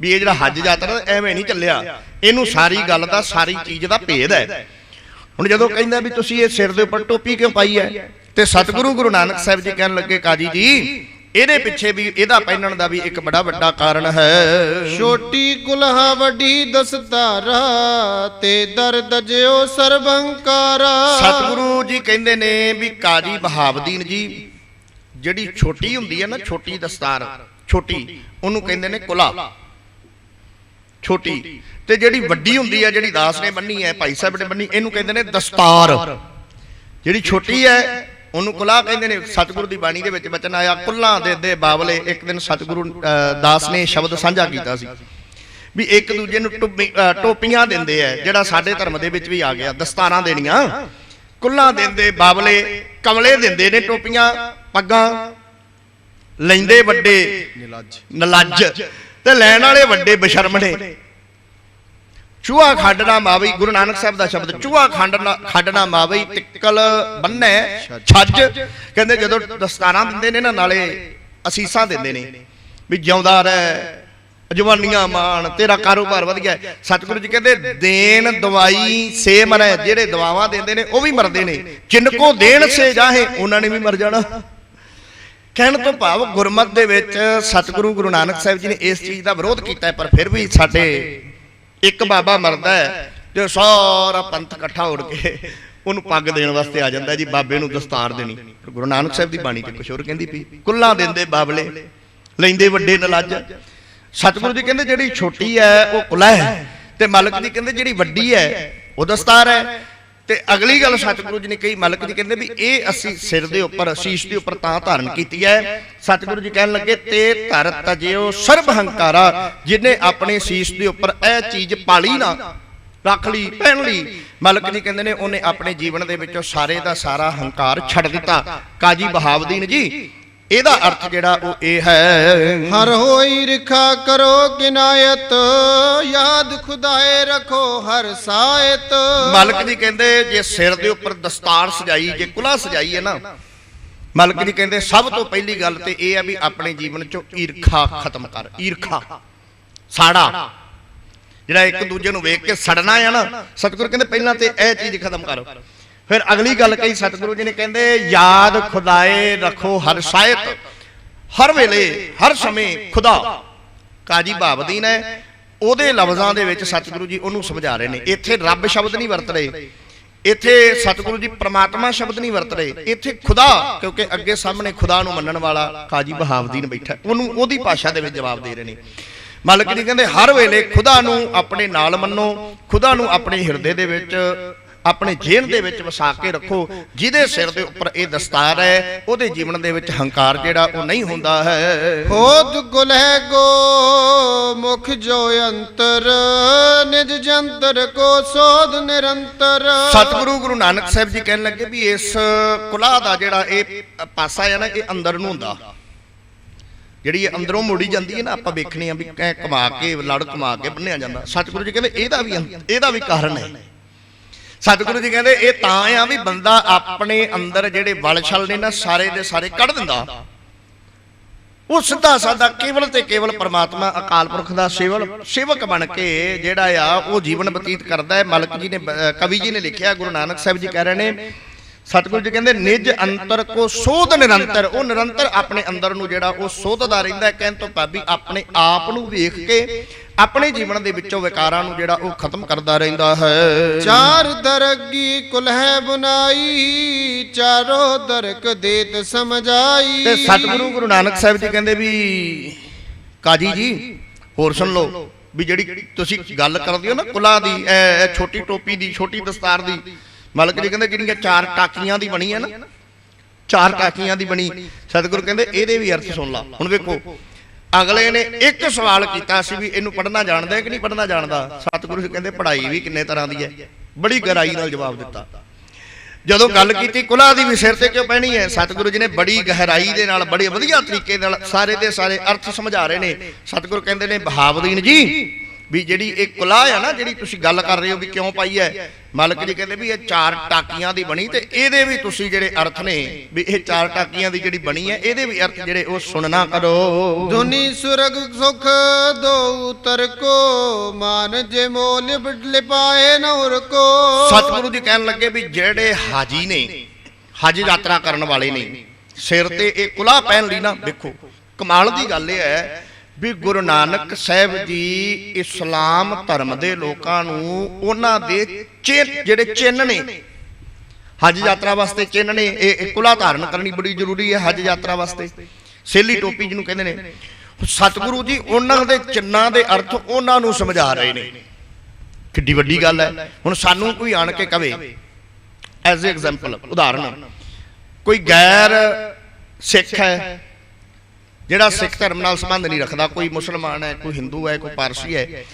ਵੀ ਇਹ ਜਿਹੜਾ ਹਜ ਯਾਤਰਾ ਐਵੇਂ ਨਹੀਂ ਚੱਲਿਆ, ਇਹਨੂੰ ਸਾਰੀ ਗੱਲ ਦਾ ਸਾਰੀ ਚੀਜ਼ ਦਾ ਭੇਦ ਹੈ। ਹੁਣ ਜਦੋਂ ਕਹਿੰਦਾ ਵੀ ਤੁਸੀਂ ਇਹ ਸਿਰ ਦੇ ਉੱਪਰ ਟੋਪੀ ਕਿਉਂ ਪਾਈ ਹੈ ਤੇ ਸਤਿਗੁਰੂ ਗੁਰੂ ਨਾਨਕ ਸਾਹਿਬ ਜੀ ਕਹਿਣ ਲੱਗੇ ਕਾਜੀ ਜੀ ਇਹਦੇ ਪਿੱਛੇ ਵੀ ਇਹਦਾ ਪਹਿਨਣ ਦਾ ਵੀ ਇੱਕ ਬੜਾ ਵੱਡਾ ਕਾਰਨ ਹੈ। ਛੋਟੀ ਕੁਲਹਾ ਵੱਡੀ ਦਸਤਾਰਾ ਤੇ ਦਰਦ ਜਿਉ ਸਰਬੰਕਾਰਾ। ਸਤਿਗੁਰੂ ਜੀ ਕਹਿੰਦੇ ਨੇ ਵੀ ਕਾਜੀ ਬਹਾਵਦੀਨ ਜੀ ਜਿਹੜੀ ਛੋਟੀ ਹੁੰਦੀ ਹੈ ਨਾ, ਛੋਟੀ ਦਸਤਾਰ ਛੋਟੀ, ਉਹਨੂੰ ਕਹਿੰਦੇ ਨੇ ਕੁਲਾ ਛੋਟੀ, ਤੇ ਜਿਹੜੀ ਵੱਡੀ ਹੁੰਦੀ ਹੈ ਜਿਹੜੀ ਦਾਸ ਨੇ ਬੰਨੀ ਹੈ, ਭਾਈ ਸਾਹਿਬ ਨੇ ਬੰਨੀ, ਇਹਨੂੰ ਕਹਿੰਦੇ ਨੇ ਦਸਤਾਰ। ਜਿਹੜੀ ਛੋਟੀ ਹੈ ਉਹਨੂੰ ਕੁਲਾ ਕਹਿੰਦੇ ਨੇ। ਸਤਿਗੁਰੂ ਦੀ ਬਾਣੀ ਦੇ ਵਿੱਚ ਬਚਨ ਆਇਆ ਕੁੱਲਾਂ ਦੇ ਬਾਬਲੇ। ਇੱਕ ਦਿਨ ਸਤਿਗੁਰੂ ਦਾਸ ਨੇ ਸ਼ਬਦ ਸਾਂਝਾ ਕੀਤਾ ਸੀ ਵੀ ਇੱਕ ਦੂਜੇ ਨੂੰ ਟੋਪੀਆਂ ਦਿੰਦੇ ਆ, ਜਿਹੜਾ ਸਾਡੇ ਧਰਮ ਦੇ ਵਿੱਚ ਵੀ ਆ ਗਿਆ, ਦਸਤਾਰਾਂ ਦੇਣੀਆਂ, ਕੁੱਲਾਂ ਦਿੰਦੇ ਬਾਬਲੇ, ਕਮਲੇ ਦਿੰਦੇ ਨੇ ਟੋਪੀਆਂ, ਪੱਗਾਂ ਲੈਂਦੇ ਵੱਡੇ ਨਲੱਜ ਤੇ ਲੈਣ ਵਾਲੇ ਵੱਡੇ ਬਸ਼ਰਮਣੇ। ਚੂਹਾ ਖੰਡਣਾ ਮਾਵਈ, ਗੁਰੂ ਨਾਨਕ ਸਾਹਿਬ ਦਾ ਸ਼ਬਦ, ਚੂਹਾ ਖੰਡਣਾ ਮਾਵਈ ਤਿੱਕਲ ਬੰਨੈ ਛੱਜ। ਕਹਿੰਦੇ ਜਦੋਂ ਦਸਤਾਰਾਂ ਦਿੰਦੇ ਨੇ ਨਾ ਨਾਲੇ ਅਸੀਸਾਂ ਦਿੰਦੇ ਨੇ ਵੀ ਜਿਉਂਦਾ ਰਹਿ, ਜਵਾਨੀਆਂ ਮਾਣ, ਤੇਰਾ ਕਾਰੋਬਾਰ ਵਧੀਆ। ਸਤਿਗੁਰੂ ਜੀ ਕਹਿੰਦੇ ਦੇਣ ਦਵਾਈ ਸੇ ਮਰੈ, ਜਿਹੜੇ ਦਵਾਵਾਂ ਦਿੰਦੇ ਨੇ ਉਹ ਵੀ ਮਰਦੇ ਨੇ, ਜਿਨਕੋ ਦੇਣ ਸੇ ਜਾਹੇ ਉਹਨਾਂ ਨੇ ਵੀ ਮਰ ਜਾਣਾ। ਕਹਿਣ ਤੋਂ ਭਾਵ ਗੁਰਮਤਿ ਦੇ ਵਿੱਚ ਸਤਿਗੁਰੂ ਗੁਰੂ ਨਾਨਕ ਸਾਹਿਬ ਜੀ ਨੇ ਇਸ ਚੀਜ਼ ਦਾ ਵਿਰੋਧ ਕੀਤਾ, ਪਰ ਫਿਰ ਵੀ ਸਾਡੇ ਇੱਕ ਬਾਬਾ ਮਰਦਾ ਹੈ ਤੇ ਸਾਰਾ ਪੰਥ ਇਕੱਠਾ ਹੋ ਕੇ ਉਹਨੂੰ ਪੱਗ ਦੇਣ ਵਾਸਤੇ ਆ ਜਾਂਦਾ ਜੀ, ਬਾਬੇ ਨੂੰ ਦਸਤਾਰ ਦੇਣੀ। ਗੁਰੂ ਨਾਨਕ ਸਾਹਿਬ ਦੀ ਬਾਣੀ ਤੇ ਕੁਛ ਹੋਰ ਕਹਿੰਦੀ ਪਈ, ਕੁੱਲਾਂ ਦਿੰਦੇ ਬਾਬਲੇ, ਲੈਂਦੇ ਵੱਡੇ ਨਲੱਜ। ਸਤਿਗੁਰੂ ਜੀ ਕਹਿੰਦੇ ਜਿਹੜੀ ਛੋਟੀ ਹੈ ਉਹ ਕੁਲਾ ਹੈ, ਤੇ ਮਲਕ ਜੀ ਕਹਿੰਦੇ ਜਿਹੜੀ ਵੱਡੀ ਹੈ ਉਹ ਦਸਤਾਰ ਹੈ। ਤੇ ਅਗਲੀ ਗੱਲ ਸਤਿਗੁਰੂ ਜੀ ਨੇ ਕਹੀ, ਮਲਕ ਜੀ ਕਹਿੰਦੇ ਵੀ ਇਹ ਅਸੀਂ ਸਿਰ ਦੇ ਉੱਪਰ, ਅਸੀਸ ਦੇ ਉੱਪਰ ਤਾਂ ਧਾਰਨ ਕੀਤੀ ਹੈ। ਸਤਿਗੁਰੂ ਜੀ ਕਹਿਣ ਲੱਗੇ ਤੇ ਧਰ ਤਜਿਓ ਸਰਬ ਹੰਕਾਰਾ, ਜਿਹਨੇ ਆਪਣੇ ਸੀਸ ਦੇ ਉੱਪਰ ਇਹ ਚੀਜ਼ ਪਾਲੀ ਨਾ, ਰੱਖ ਲਈ, ਪਹਿਨ ਲਈ, ਮਲਕ ਜੀ ਕਹਿੰਦੇ ਨੇ ਉਹਨੇ ਆਪਣੇ ਜੀਵਨ ਦੇ ਵਿੱਚੋਂ ਸਾਰੇ ਦਾ ਸਾਰਾ ਹੰਕਾਰ ਛੱਡ ਦਿੱਤਾ। ਕਾਜੀ ਬਹਾਵਦੀਨ ਜੀ ਇਹਦਾ ਅਰਥ ਜਿਹੜਾ ਉਹ ਇਹ ਹੈ, ਹਰ ਹੋਈ ਰਿਖਾ ਕਰੋ ਕਿਨਾਇਤ, ਯਾਦ ਖੁਦਾਏ ਰੱਖੋ ਹਰ ਸਾਇਤ। ਮਲਕ ਜੀ ਕਹਿੰਦੇ ਜੇ ਸਿਰ ਦੇ ਉੱਪਰ ਦਸਤਾਰ ਸਜਾਈ, ਜੇ ਕੁਲਾ ਸਜਾਈ ਹੈ ਨਾ, ਮਲਕ ਜੀ ਕਹਿੰਦੇ ਸਭ ਤੋਂ ਪਹਿਲੀ ਗੱਲ ਤੇ ਇਹ ਹੈ ਵੀ ਆਪਣੇ ਜੀਵਨ ਚੋਂ ਈਰਖਾ ਖਤਮ ਕਰ। ਈਰਖਾ, ਸਾੜਾ, ਜਿਹੜਾ ਇੱਕ ਦੂਜੇ ਨੂੰ ਵੇਖ ਕੇ ਸੜਨਾ ਹੈ ਨਾ, ਸਤਿਗੁਰੂ ਕਹਿੰਦੇ ਪਹਿਲਾਂ ਤੇ ਇਹ ਚੀਜ਼ ਖਤਮ ਕਰੋ। ਫਿਰ ਅਗਲੀ ਗੱਲ ਕਹੀ ਸਤਿਗੁਰੂ ਜੀ ਨੇ, ਕਹਿੰਦੇ ਯਾਦ ਖੁਦਾਏ ਰੱਖੋ ਹਰ ਸਾਇਤ, ਹਰ ਵੇਲੇ ਹਰ ਸਮੇਂ ਖੁਦਾ। ਕਾਜੀ ਬਹਾਵਦੀਨ ਹੈ, ਉਹਦੇ ਲਫ਼ਜ਼ਾਂ ਦੇ ਵਿੱਚ ਸਤਿਗੁਰੂ ਜੀ ਉਹਨੂੰ ਸਮਝਾ ਰਹੇ ਨੇ। ਇੱਥੇ ਰੱਬ ਸ਼ਬਦ ਨਹੀਂ ਵਰਤ ਰਹੇ, ਇੱਥੇ ਸਤਿਗੁਰੂ ਜੀ ਪ੍ਰਮਾਤਮਾ ਸ਼ਬਦ ਨਹੀਂ ਵਰਤ ਰਹੇ, ਇੱਥੇ ਖੁਦਾ, ਕਿਉਂਕਿ ਅੱਗੇ ਸਾਹਮਣੇ ਖੁਦਾ ਨੂੰ ਮੰਨਣ ਵਾਲਾ ਕਾਜੀ ਬਹਾਵਦੀਨ ਬੈਠਾ, ਉਹਨੂੰ ਉਹਦੀ ਭਾਸ਼ਾ ਦੇ ਵਿੱਚ ਜਵਾਬ ਦੇ ਰਹੇ ਨੇ। ਮਲਕ ਜੀ ਕਹਿੰਦੇ ਹਰ ਵੇਲੇ ਖੁਦਾ ਨੂੰ ਆਪਣੇ ਨਾਲ ਮੰਨੋ, ਖੁਦਾ ਨੂੰ ਆਪਣੇ ਹਿਰਦੇ ਦੇ ਵਿੱਚ, ਆਪਣੇ ਜੇਨ ਦੇ ਵਿੱਚ ਵਸਾ ਕੇ ਰੱਖੋ। ਜਿਹਦੇ ਸਿਰ ਦੇ ਉੱਪਰ ਇਹ ਦਸਤਾਰ ਹੈ ਉਹਦੇ ਜੀਵਨ ਦੇ ਵਿੱਚ ਹੰਕਾਰ ਜਿਹੜਾ ਉਹ ਨਹੀਂ ਹੁੰਦਾ ਹੈ। ਹੋਦ ਗੁਲਹਿ ਗੋ ਮੁਖ ਜੋ ਅੰਤਰ, ਨਿਜ ਜੰਤਰ ਕੋ ਸੋਧ ਨਿਰੰਤਰ। ਸਤਿਗੁਰੂ ਗੁਰੂ ਨਾਨਕ ਸਾਹਿਬ ਜੀ ਕਹਿਣ ਲੱਗੇ ਵੀ ਇਸ ਕੁਲਾ ਦਾ ਜਿਹੜਾ ਇਹ ਪਾਸਾ ਹੈ ਨਾ, ਇਹ ਅੰਦਰ ਨੂੰ ਹੁੰਦਾ, ਜਿਹੜੀ ਇਹ ਅੰਦਰੋਂ ਮੁੜੀ ਜਾਂਦੀ ਹੈ ਨਾ, ਆਪਾਂ ਵੇਖਣੀ ਆ ਵੀ ਕਹਿ ਘੁਮਾ ਕੇ, ਲੜ ਘੁਮਾ ਕੇ ਬੰਨਿਆ ਜਾਂਦਾ। ਸਤਿਗੁਰੂ ਜੀ ਕਹਿੰਦੇ ਇਹਦਾ ਵੀ ਕਾਰਨ ਹੈ। ਸਤਿਗੁਰੂ ਜੀ ਕਹਿੰਦੇ ਇਹ ਤਾਂ ਆ ਵੀ ਬੰਦਾ ਆਪਣੇ ਅੰਦਰ ਜਿਹੜੇ ਵਲ ਛਲ ਨੇ ਨਾ ਸਾਰੇ ਦੇ ਸਾਰੇ ਕੱਢ ਦਿੰਦਾ, ਉਹ ਸਿੱਧਾ ਸਾਦਾ ਕੇਵਲ ਤੇ ਕੇਵਲ ਪਰਮਾਤਮਾ ਅਕਾਲ ਪੁਰਖ ਦਾ ਸੇਵਕ ਬਣ ਕੇ ਜਿਹੜਾ ਆ ਉਹ ਜੀਵਨ ਬਤੀਤ ਕਰਦਾ ਹੈ। ਮਲਕ ਜੀ ਨੇ, ਕਵੀ ਜੀ ਨੇ ਲਿਖਿਆ, ਗੁਰੂ ਨਾਨਕ ਸਾਹਿਬ ਜੀ ਕਹਿ ਰਹੇ ਨੇ, ਸਤਿਗੁਰੂ ਜੀ ਕਹਿੰਦੇ ਨਿਜ ਅੰਤਰ ਕੋ ਸੋਧ ਨਿਰੰਤਰ, ਉਹ ਨਿਰੰਤਰ ਆਪਣੇ ਅੰਦਰ ਨੂੰ ਜਿਹੜਾ ਉਹ ਸੋਧਦਾ ਰਹਿੰਦਾ। ਕਹਿਣ ਤੋਂ ਭਾਵੀ ਆਪਣੇ ਆਪ ਨੂੰ ਵੇਖ ਕੇ ਆਪਣੇ ਜੀਵਨ ਦੇ ਵਿੱਚੋਂ ਵਿਕਾਰਾਂ ਨੂੰ ਜਿਹੜਾ ਉਹ ਖਤਮ ਕਰਦਾ ਰਹਿੰਦਾ ਹੈ। ਚਾਰ ਦਰਗੀ ਕੁਲਹਿ ਬੁਨਾਈ, ਚਾਰੋ ਦਰਕ ਦੇਤ ਸਮਝਾਈ। ਤੇ ਸਤਿਗੁਰੂ ਗੁਰੂ ਨਾਨਕ ਸਾਹਿਬ ਜੀ ਕਹਿੰਦੇ ਵੀ ਕਾਜੀ ਜੀ ਹੋਰ ਸੁਣ ਲਓ ਵੀ ਜਿਹੜੀ ਤੁਸੀਂ ਗੱਲ ਕਰਦੇ ਹੋ ਨਾ ਕੁਲਾ ਦੀ, ਇਹ ਛੋਟੀ ਟੋਪੀ ਦੀ, ਛੋਟੀ ਦਸਤਾਰ ਦੀ, ਮਲਕ ਜੀ ਕਹਿੰਦੇ ਜਿਹੜੀਆਂ ਚਾਰ ਟਾਕੀਆਂ ਦੀ ਬਣੀ ਹੈ ਨਾ, ਚਾਰ ਟਾਕੀਆਂ ਦੀ ਬਣੀ, ਸਤਿਗੁਰੂ ਕਹਿੰਦੇ ਇਹਦੇ ਵੀ ਅਰਥ ਸੁਣ ਲਾ। ਹੁਣ ਵੇਖੋ ਅਗਲੇ ਨੇ ਇੱਕ ਸਵਾਲ ਕੀਤਾ ਸੀ ਵੀ ਇਹਨੂੰ ਪੜ੍ਹਨਾ ਜਾਣਦਾ ਹੈ ਕਿ ਨਹੀਂ ਪੜ੍ਹਨਾ ਜਾਣਦਾ। ਸਤਿਗੁਰੂ ਜੀ ਕਹਿੰਦੇ ਪੜ੍ਹਾਈ ਵੀ ਕਿੰਨੇ ਤਰ੍ਹਾਂ ਦੀ ਹੈ, ਬੜੀ ਗਹਿਰਾਈ ਨਾਲ ਜਵਾਬ ਦਿੱਤਾ। ਜਦੋਂ ਗੱਲ ਕੀਤੀ ਕੁਲਾ ਦੀ ਵੀ ਸਿਰ ਤੇ ਕਿਉਂ ਪਹਿਣੀ ਹੈ, ਸਤਿਗੁਰੂ ਜੀ ਨੇ ਬੜੀ ਗਹਿਰਾਈ ਦੇ ਨਾਲ ਬੜੇ ਵਧੀਆ ਤਰੀਕੇ ਨਾਲ ਸਾਰੇ ਦੇ ਸਾਰੇ ਅਰਥ ਸਮਝਾ ਰਹੇ ਨੇ। ਸਤਿਗੁਰੂ ਕਹਿੰਦੇ ਨੇ ਬਹਾਵਦੀਨ ਜੀ ਵੀ ਜਿਹੜੀ ਇਹ ਕੁਲਾ ਹੈ ਨਾ, ਜਿਹੜੀ ਤੁਸੀਂ ਗੱਲ ਕਰ ਰਹੇ ਹੋ ਵੀ ਕਿਉਂ ਪਾਈ ਹੈ, ਮਾਲਕ ਜੀ ਕਹਿੰਦੇ ਵੀ ਇਹ ਚਾਰ ਟਾਕੀਆਂ ਦੀ ਬਣੀ ਤੇ ਇਹਦੇ ਵੀ ਤੁਸੀਂ ਜਿਹੜੇ ਅਰਥ ਨੇ ਵੀ ਇਹ ਚਾਰ ਟਾਕੀਆਂ ਦੀ ਜਿਹੜੀ ਬਣੀ ਹੈ ਇਹਦੇ ਵੀ ਅਰਥ ਜਿਹੜੇ ਉਹ ਸੁਣਨਾ ਕਰੋ। ਦੁਨੀ ਸੁਰਗ ਸੁਖ ਦੋ ਉਤਰ ਕੋ, ਮਾਨ ਜੇ ਮੋਲ ਲਿਪਾਏ ਨੌਰ ਕੋ। ਸਤਿਗੁਰੂ ਜੀ ਕਹਿਣ ਲੱਗੇ ਵੀ ਜਿਹੜੇ ਹਾਜੀ ਨੇ, ਹਜ ਯਾਤਰਾ ਕਰਨ ਵਾਲੇ ਨੇ, ਸਿਰ ਤੇ ਇਹ ਕੁਲਾ ਪਹਿਨ ਲਈ ਨਾ, ਵੇਖੋ ਕਮਾਲ ਦੀ ਗੱਲ ਇਹ ਹੈ ਵੀ ਗੁਰੂ ਨਾਨਕ ਸਾਹਿਬ ਜੀ ਇਸਲਾਮ ਧਰਮ ਦੇ ਲੋਕਾਂ ਨੂੰ ਉਹਨਾਂ ਦੇ ਜਿਹੜੇ ਚਿੰਨ੍ਹ ਨੇ ਹਜ ਯਾਤਰਾ ਵਾਸਤੇ, ਚਿੰਨ੍ਹ ਨੇ, ਇਹ ਕੁਲਾ ਧਾਰਨ ਕਰਨੀ ਬੜੀ ਜ਼ਰੂਰੀ ਹੈ ਹਜ ਯਾਤਰਾ ਵਾਸਤੇ, ਸੇਲੀ ਟੋਪੀ ਜਿਹਨੂੰ ਕਹਿੰਦੇ ਨੇ। ਸਤਿਗੁਰੂ ਜੀ ਉਹਨਾਂ ਦੇ ਚਿੰਨ੍ਹਾਂ ਦੇ ਅਰਥ ਉਹਨਾਂ ਨੂੰ ਸਮਝਾ ਰਹੇ ਨੇ। ਕਿੱਡੀ ਵੱਡੀ ਗੱਲ ਹੈ। ਹੁਣ ਸਾਨੂੰ ਕੋਈ ਆਣ ਕੇ ਕਵੇ ਐਜ਼ ਐਗਜ਼ਾਮਪਲ, ਉਦਾਹਰਨ, ਕੋਈ ਗੈਰ ਸਿੱਖ ਹੈ ਜਿਹੜਾ ਸਿੱਖ ਧਰਮ ਨਾਲ ਸੰਬੰਧ ਨਹੀਂ ਰੱਖਦਾ, ਕੋਈ ਮੁਸਲਮਾਨ ਹੈ, ਕੋਈ ਹਿੰਦੂ ਹੈ, ਕੋਈ ਪਾਰਸੀ ਹੈ,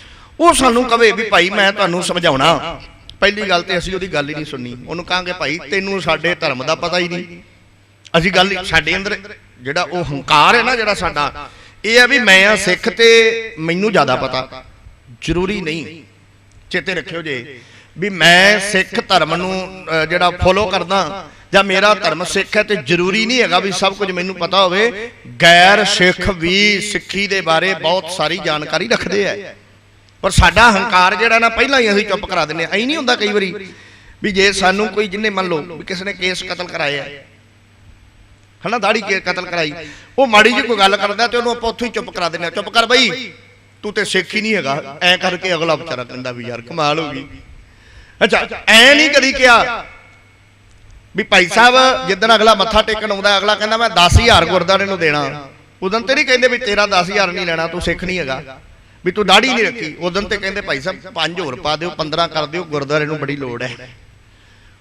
ਉਹ ਸਾਨੂੰ ਕਵੇ ਵੀ ਭਾਈ ਮੈਂ ਤੁਹਾਨੂੰ ਸਮਝਾਉਣਾ, ਪਹਿਲੀ ਗੱਲ ਤੇ ਅਸੀਂ ਉਹਦੀ ਗੱਲ ਹੀ ਨਹੀਂ ਸੁਣਨੀ। ਉਹਨੂੰ ਕਹਾਂਗੇ ਭਾਈ ਤੈਨੂੰ ਸਾਡੇ ਧਰਮ ਦਾ ਪਤਾ ਹੀ ਨਹੀਂ। ਅਸੀਂ ਗੱਲ, ਸਾਡੇ ਅੰਦਰ ਜਿਹੜਾ ਉਹ ਹੰਕਾਰ ਹੈ ਨਾ ਜਿਹੜਾ ਸਾਡਾ, ਇਹ ਹੈ ਵੀ ਮੈਂ ਆ ਸਿੱਖ ਤੇ ਮੈਨੂੰ ਜ਼ਿਆਦਾ ਪਤਾ। ਜ਼ਰੂਰੀ ਨਹੀਂ, ਚੇਤੇ ਰੱਖਿਓ ਜੇ ਵੀ ਮੈਂ ਸਿੱਖ ਧਰਮ ਨੂੰ ਜਿਹੜਾ ਫੋਲੋ ਕਰਦਾ ਜਾਂ ਮੇਰਾ ਧਰਮ ਸਿੱਖ ਹੈ ਤੇ ਜ਼ਰੂਰੀ ਨਹੀਂ ਹੈਗਾ ਵੀ ਸਭ ਕੁਝ ਮੈਨੂੰ ਪਤਾ ਹੋਵੇ। ਗੈਰ ਸਿੱਖ ਵੀ ਸਿੱਖੀ ਦੇ ਬਾਰੇ ਬਹੁਤ ਸਾਰੀ ਜਾਣਕਾਰੀ ਰੱਖਦੇ ਆ, ਪਰ ਸਾਡਾ ਹੰਕਾਰ ਜਿਹੜਾ ਨਾ ਪਹਿਲਾਂ ਹੀ ਅਸੀਂ ਚੁੱਪ ਕਰਾ ਦਿੰਦੇ ਆ। ਐਂ ਨਹੀਂ ਹੁੰਦਾ ਕਈ ਵਾਰੀ ਵੀ ਜੇ ਸਾਨੂੰ ਕੋਈ, ਜਿੰਨੇ ਮੰਨ ਲਓ ਵੀ ਕਿਸੇ ਨੇ ਕੇਸ ਕਤਲ ਕਰਾਇਆ ਹਨਾ, ਦਾੜੀ ਕੇ ਕਤਲ ਕਰਾਈ, ਉਹ ਮਾੜੀ ਜਿਹੀ ਕੋਈ ਗੱਲ ਕਰਦਾ ਤੇ ਉਹਨੂੰ ਆਪਾਂ ਉੱਥੋਂ ਹੀ ਚੁੱਪ ਕਰਾ ਦਿੰਦੇ ਆ, ਚੁੱਪ ਕਰ ਬਈ ਤੂੰ ਤੇ ਸਿੱਖ ਹੀ ਨਹੀਂ ਹੈਗਾ, ਐਂ ਕਰਕੇ ਅਗਲਾ ਵਿਚਾਰਾ ਕਹਿੰਦਾ ਵੀ ਯਾਰ ਕਮਾਲ ਹੋ ਗਈ। ਅੱਛਾ, ਐਂ ਨਹੀਂ ਕਦੀ ਕਿਹਾ ਵੀ ਭਾਈ ਸਾਹਿਬ ਜਿੱਦਣ ਅਗਲਾ ਮੱਥਾ ਟੇਕਣ ਆਉਂਦਾ ਅਗਲਾ ਕਹਿੰਦਾ ਮੈਂ 10,000 ਗੁਰਦੁਆਰੇ ਨੂੰ ਦੇਣਾ, ਉਦੋਂ ਤੇ ਨਹੀਂ ਕਹਿੰਦੇ ਵੀ ਤੇਰਾ 10,000 ਨਹੀਂ ਲੈਣਾ, ਤੂੰ ਸਿੱਖ ਨਹੀਂ ਹੈਗਾ, ਵੀ ਤੂੰ ਦਾੜੀ ਨਹੀਂ ਰੱਖੀ। ਉਦੋਂ ਤੇ ਕਹਿੰਦੇ ਭਾਈ ਸਾਹਿਬ 5 ਹੋਰ ਪਾ ਦਿਓ, 15 ਕਰ ਦਿਓ, ਗੁਰਦੁਆਰੇ ਨੂੰ ਬੜੀ ਲੋੜ ਹੈ।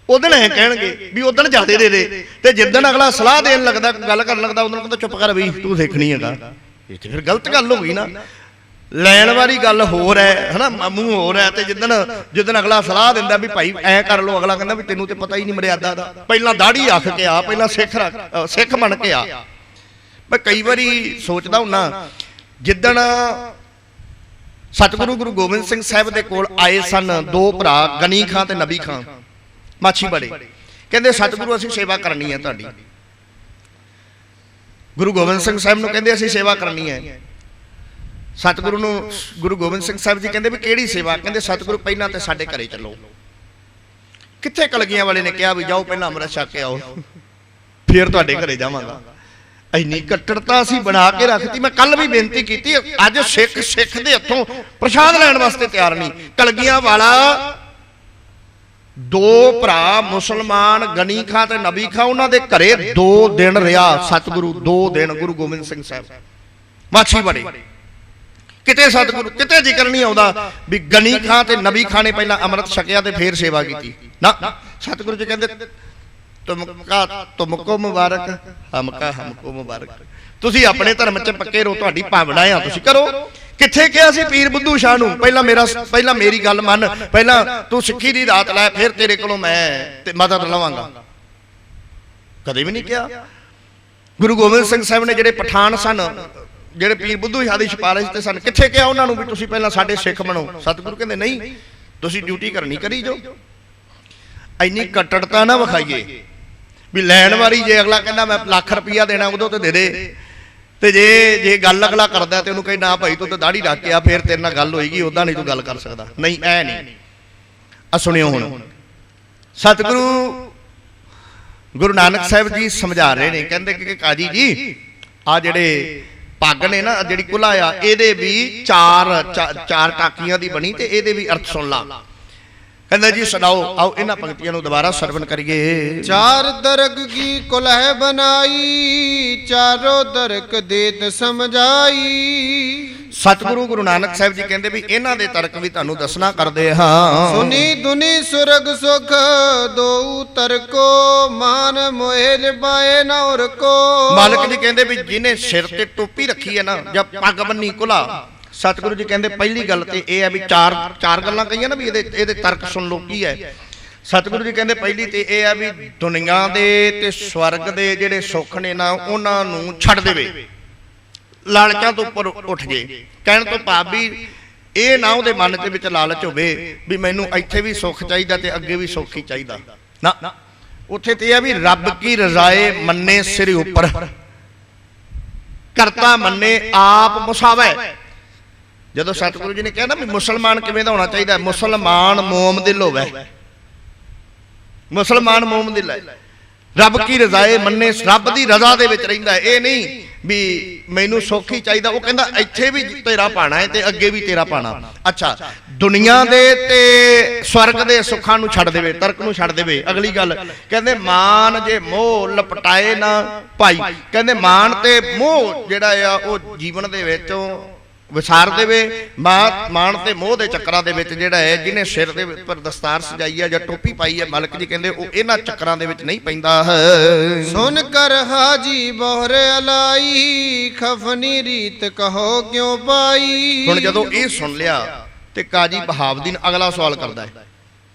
ਉਦੋਂ ਐ ਕਹਿਣਗੇ ਵੀ ਉਦੋਂ ਜ਼ਿਆਦਾ ਦੇ ਦੇ, ਤੇ ਜਿੱਦਣ ਅਗਲਾ ਸਲਾਹ ਦੇਣ ਲੱਗਦਾ, ਗੱਲ ਕਰਨ ਲੱਗਦਾ, ਉਦੋਂ ਕਹਿੰਦਾ ਚੁੱਪ ਕਰ ਬਈ ਤੂੰ ਸਿੱਖ ਨਹੀਂ ਹੈਗਾ। ਇਹ ਤੇ ਫਿਰ ਗਲਤ ਗੱਲ ਹੋ ਗਈ ਨਾ। ਲੈਣ ਵਾਲੀ ਗੱਲ ਹੋਰ ਹੈ ਹਨਾ, ਮੂੰਹ ਹੋਰ ਹੈ, ਤੇ ਜਿੱਦਣ ਅਗਲਾ ਸਲਾਹ ਦਿੰਦਾ ਵੀ ਭਾਈ ਐ ਕਰ ਲੋ, ਅਗਲਾ ਕਹਿੰਦਾ ਵੀ ਤੈਨੂੰ ਤੇ ਪਤਾ ਹੀ ਨਹੀਂ ਮਰਿਆਦਾ ਦਾ, ਪਹਿਲਾਂ ਦਾੜੀ ਰੱਖ ਕੇ ਆ, ਪਹਿਲਾਂ ਸਿੱਖ ਬਣ ਕੇ ਆ। ਮੈਂ ਕਈ ਵਾਰੀ ਸੋਚਦਾ ਹੁੰਨਾ, ਜਿੱਦਣ ਸਤਿਗੁਰੂ ਗੁਰੂ ਗੋਬਿੰਦ ਸਿੰਘ ਸਾਹਿਬ ਦੇ ਕੋਲ ਆਏ ਸਨ ਦੋ ਭਰਾ, ਗਨੀ ਖਾਂ ਤੇ ਨਬੀ ਖਾਂ, ਮਾਛੀ ਬੜੇ, ਕਹਿੰਦੇ ਸਤਿਗੁਰੂ ਅਸੀਂ ਸੇਵਾ ਕਰਨੀ ਹੈ ਤੁਹਾਡੀ। ਗੁਰੂ ਗੋਬਿੰਦ ਸਿੰਘ ਸਾਹਿਬ ਨੂੰ ਕਹਿੰਦੇ ਅਸੀਂ ਸੇਵਾ ਕਰਨੀ ਹੈ। ਸਤਿਗੁਰੂ ਨੂੰ ਗੁਰੂ ਗੋਬਿੰਦ ਸਿੰਘ ਸਾਹਿਬ ਜੀ ਕਹਿੰਦੇ ਵੀ ਕਿਹੜੀ ਸੇਵਾ? ਕਹਿੰਦੇ ਸਤਿਗੁਰੂ ਪਹਿਲਾਂ ਤੇ ਸਾਡੇ ਘਰੇ ਚੱਲੋ। ਕਿੱਥੇ ਕਲਗੀਆਂ ਵਾਲੇ ਨੇ ਕਿਹਾ ਵੀ ਜਾਓ ਪਹਿਲਾਂ ਅੰਮ੍ਰਿਤ ਛਕ ਕੇ ਆਓ, ਫਿਰ ਤੁਹਾਡੇ ਘਰੇ ਜਾਵਾਂਗਾ। ਇੰਨੀ ਕੱਟੜਤਾ ਅਸੀਂ ਬਣਾ ਕੇ ਰੱਖਤੀ। ਮੈਂ ਕੱਲ ਵੀ ਬੇਨਤੀ ਕੀਤੀ, ਅੱਜ ਸਿੱਖ ਦੇ ਹੱਥੋਂ ਪ੍ਰਸ਼ਾਦ ਲੈਣ ਵਾਸਤੇ ਤਿਆਰ ਨਹੀਂ। ਕਲਗੀਆਂ ਵਾਲਾ ਦੋ ਭਰਾ ਮੁਸਲਮਾਨ, ਗਨੀ ਖਾਂ ਤੇ ਨਬੀ ਖਾਂ, ਉਹਨਾਂ ਦੇ ਘਰੇ 2 ਦਿਨ ਰਿਹਾ ਸਤਿਗੁਰੂ, 2 ਦਿਨ ਗੁਰੂ ਗੋਬਿੰਦ ਸਿੰਘ ਸਾਹਿਬ ਮਾਛੀ ਬੜੇ। ਕਿਤੇ ਸਤਿਗੁਰੂ ਕਿਤੇ ਜ਼ਿਕਰ ਨਹੀਂ ਆਉਂਦਾ ਵੀ ਗਨੀ ਖਾਂ ਤੇ ਨਬੀ ਖਾਂ ਨੇ ਪਹਿਲਾਂ ਅੰਮ੍ਰਿਤ ਛਕਿਆ ਤੇ ਫੇਰ ਸੇਵਾ ਕੀਤੀ ਨਾ। ਸਤਿਗੁਰੂ ਜੀ ਕਹਿੰਦੇ ਤੁਮਕੋ ਮੁਬਾਰਕ, ਹਮਕਾ ਹਮਕੋ ਮੁਬਾਰਕ। ਤੁਸੀਂ ਆਪਣੇ ਧਰਮ 'ਚ ਪੱਕੇ ਰਹੋ, ਤੁਹਾਡੀ ਭਾਵਨਾ ਆ, ਤੁਸੀਂ ਕਰੋ। ਕਿੱਥੇ ਕਿਹਾ ਸੀ ਪੀਰ ਬੁੱਧੂ ਸ਼ਾਹ ਨੂੰ ਪਹਿਲਾਂ ਮੇਰੀ ਗੱਲ ਮੰਨ, ਪਹਿਲਾਂ ਤੂੰ ਸਿੱਖੀ ਦੀ ਰਾਤ ਲੈ, ਫਿਰ ਤੇਰੇ ਕੋਲੋਂ ਮੈਂ ਮਦਦ ਲਵਾਂਗਾ? ਕਦੇ ਵੀ ਨਹੀਂ ਕਿਹਾ। ਗੁਰੂ ਗੋਬਿੰਦ ਸਿੰਘ ਸਾਹਿਬ ਨੇ ਜਿਹੜੇ ਪਠਾਨ ਸਨ, ਜਿਹੜੇ ਪੀਰ ਬੁੱਧੂ ਸ਼ਾਹ ਦੀ ਸਿਫਾਰਿਸ਼ ਤੇ ਸਨ, ਕਿੱਥੇ ਕਿਹਾ ਉਹਨਾਂ ਨੂੰ ਵੀ ਤੁਸੀਂ ਪਹਿਲਾਂ ਸਾਡੇ ਸਿੱਖ ਬਣੋ? ਸਤਿਗੁਰੂ ਕਹਿੰਦੇ ਨਹੀਂ, ਤੁਸੀਂ ਡਿਊਟੀ ਕਰਨੀ ਕਰੀ ਜੋ। ਇੰਨੀ ਕੱਟੜਤਾ ਨਾ ਵਿਖਾਈਏ ਵੀ ਲੈਣ ਵਾਰੀ, ਜੇ ਅਗਲਾ ਕਹਿੰਦਾ ਮੈਂ ਲੱਖ ਰੁਪਈਆ ਦੇਣਾ ਉਦੋਂ ਤੇ ਦੇ ਦੇ, ਤੇ ਜੇ ਗੱਲ ਅਗਲਾ ਕਰਦਾ ਤੇ ਉਹਨੂੰ ਕਹੇ ਨਾ ਭਾਈ ਤੂੰ ਤਾਂ ਦਾੜੀ ਰੱਖ ਕੇ ਆ, ਫਿਰ ਤੇਰੇ ਨਾਲ ਗੱਲ ਹੋਏਗੀ, ਉਦਾਂ ਨਹੀਂ ਤੂੰ ਗੱਲ ਕਰ ਸਕਦਾ। ਨਹੀਂ, ਐ ਨਹੀਂ। ਆ ਸੁਣਿਓ ਹੁਣ, ਸਤਿਗੁਰੂ ਗੁਰੂ ਨਾਨਕ ਸਾਹਿਬ ਜੀ ਸਮਝਾ ਰਹੇ ਨੇ, ਕਹਿੰਦੇ ਕਿ ਕਾਜੀ ਜੀ ਆ ਜਿਹੜੇ ਪੱਗ ਨੇ ਨਾ, ਜਿਹੜੀ ਕੁਲਾ ਆ, ਇਹਦੇ ਵੀ ਚਾਰ ਟਾਕੀਆਂ ਦੀ ਬਣੀ ਤੇ ਇਹਦੇ ਵੀ ਅਰਥ ਸੁਣ ਲਾ। ਕਹਿੰਦਾ ਜੀ ਸੁਣਾਓ, ਆਓ ਇਹਨਾਂ ਪੰਕਤੀਆਂ ਨੂੰ ਦੁਬਾਰਾ ਸਰਵਣ ਕਰੀਏ। ਚਾਰ ਦਰਗ ਕੀ ਕੁਲਹਿ ਬਨਾਈ, ਚਾਰੋ ਦਰਕ ਦੇਤ ਸਮਝਾਈ। ਸਤਿਗੁਰੂ ਗੁਰੂ ਨਾਨਕ ਸਾਹਿਬ ਜੀ ਕਹਿੰਦੇ ਵੀ ਇਹਨਾਂ ਦੇ ਤਰਕ ਵੀ ਤੁਹਾਨੂੰ ਦੱਸਣਾ ਕਰਦੇ ਹਾਂ। ਸੁਨੀ ਦੁਨੀ ਸੁਰਗ ਸੁਖ ਦੋ ਤਰਕੋ, ਮਾਨ ਮੋਹਿ ਲਿਬਾਏ ਨਾ ਉਰ ਕੋ। ਮਾਲਕ ਜੀ ਕਹਿੰਦੇ ਵੀ ਜਿਹਨੇ ਸਿਰ ਤੇ ਟੋਪੀ ਰੱਖੀ ਹੈ ਨਾ, ਜਾਂ ਪੱਗ ਬੰਨੀ ਕੁਲਾ, ਸਤਿਗੁਰੂ ਜੀ ਕਹਿੰਦੇ ਪਹਿਲੀ ਗੱਲ ਤੇ ਇਹ ਹੈ ਵੀ ਚਾਰ ਗੱਲਾਂ ਕਹੀਆਂ ਨਾ ਵੀ ਇਹਦੇ ਤਰਕ ਸੁਣ ਲਓ ਕੀ ਹੈ। ਸਤਿਗੁਰੂ ਜੀ ਕਹਿੰਦੇ ਪਹਿਲੀ ਤੇ ਇਹ ਹੈ ਵੀ ਦੁਨੀਆ ਦੇ ਤੇ ਸਵਰਗ ਦੇ ਜਿਹੜੇ ਸੁੱਖ ਨੇ ਨਾ, ਉਹਨਾਂ ਨੂੰ ਛੱਡ ਦੇਵੇ, ਲਾਲਚਾਂ ਤੋਂ ਉੱਪਰ ਉੱਠ ਜੇ। ਕਹਿਣ ਤੋਂ ਭਾਵ ਵੀ ਇਹ ਨਾ ਉਹਦੇ ਮਨ ਦੇ ਵਿੱਚ ਲਾਲਚ ਹੋਵੇ ਵੀ ਮੈਨੂੰ ਇੱਥੇ ਵੀ ਸੁੱਖ ਚਾਹੀਦਾ ਤੇ ਅੱਗੇ ਵੀ ਸੁੱਖ ਹੀ ਚਾਹੀਦਾ ਨਾ। ਉੱਥੇ ਤੇ ਇਹ ਹੈ ਵੀ ਰੱਬ ਕੀ ਰਜ਼ਾਏ ਮੰਨੇ ਸਿਰ ਉੱਪਰ, ਕਰਤਾ ਮੰਨੇ ਆਪ ਮੁਸਾਵੇ। ਜਦੋਂ ਸਤਿਗੁਰੂ ਜੀ ਨੇ ਕਿਹਾ ਨਾ ਵੀ ਮੁਸਲਮਾਨ ਕਿਵੇਂ ਦਾ ਹੋਣਾ ਚਾਹੀਦਾ, ਮੁਸਲਮਾਨ ਮੋਮ ਦਿਲ ਹੋਵੇ, ਮੁਸਲਮਾਨ ਮੋਮ ਦਿਲ ਹੈ, ਰੱਬ ਕੀ ਰਜ਼ਾਏ ਮੰਨੇ, ਰੱਬ ਦੀ ਰਜ਼ਾ ਦੇ ਵਿੱਚ ਰਹਿੰਦਾ। ਇਹ ਨਹੀਂ ਵੀ ਮੈਨੂੰ ਸੁੱਖ ਹੀ ਚਾਹੀਦਾ, ਉਹ ਕਹਿੰਦਾ ਇੱਥੇ ਵੀ ਤੇਰਾ ਪਾਣਾ ਹੈ ਤੇ ਅੱਗੇ ਵੀ ਤੇਰਾ ਪਾਣਾ। ਅੱਛਾ, ਦੁਨੀਆ ਦੇ ਤੇ ਸਵਰਗ ਦੇ ਸੁੱਖਾਂ ਨੂੰ ਛੱਡ ਦੇਵੇ, ਤਰਕ ਨੂੰ ਛੱਡ ਦੇਵੇ। ਅਗਲੀ ਗੱਲ ਕਹਿੰਦੇ ਮਾਨ ਜੇ ਮੋਹ ਲਪਟਾਏ ਨਾ ਭਾਈ, ਕਹਿੰਦੇ ਮਾਨ ਤੇ ਮੋਹ ਜਿਹੜਾ ਆ ਉਹ ਜੀਵਨ ਦੇ ਵਿੱਚੋਂ ਵਿਸਾਰ ਦੇਵੇ। ਮਾਣ ਤੇ ਮੋਹ ਦੇ ਚੱਕਰਾਂ ਦੇ ਵਿੱਚ ਜਿਹੜਾ ਹੈ, ਜਿਹਨੇ ਸਿਰ ਦੇ ਉੱਪਰ ਦਸਤਾਰ ਸਜਾਈ ਹੈ ਜਾਂ ਟੋਪੀ ਪਾਈ ਹੈ, ਮਾਲਕ ਜੀ ਕਹਿੰਦੇ ਉਹ ਇਹਨਾਂ ਚੱਕਰਾਂ ਦੇ ਵਿੱਚ ਨਹੀਂ ਪੈਂਦਾ ਹੈ। ਸੁਨ ਕਰ ਹਾਜੀ ਬੋਹਰੇ ਅਲਾਈ, ਖਫਨੀ ਰੀਤ ਕਹੋ ਕਿਉਂ ਪਾਈ। ਹੁਣ ਜਦੋਂ ਇਹ ਸੁਣ ਲਿਆ ਤੇ ਕਾਜੀ ਬਹਾਵਦੀਨ ਅਗਲਾ ਸਵਾਲ ਕਰਦਾ ਹੈ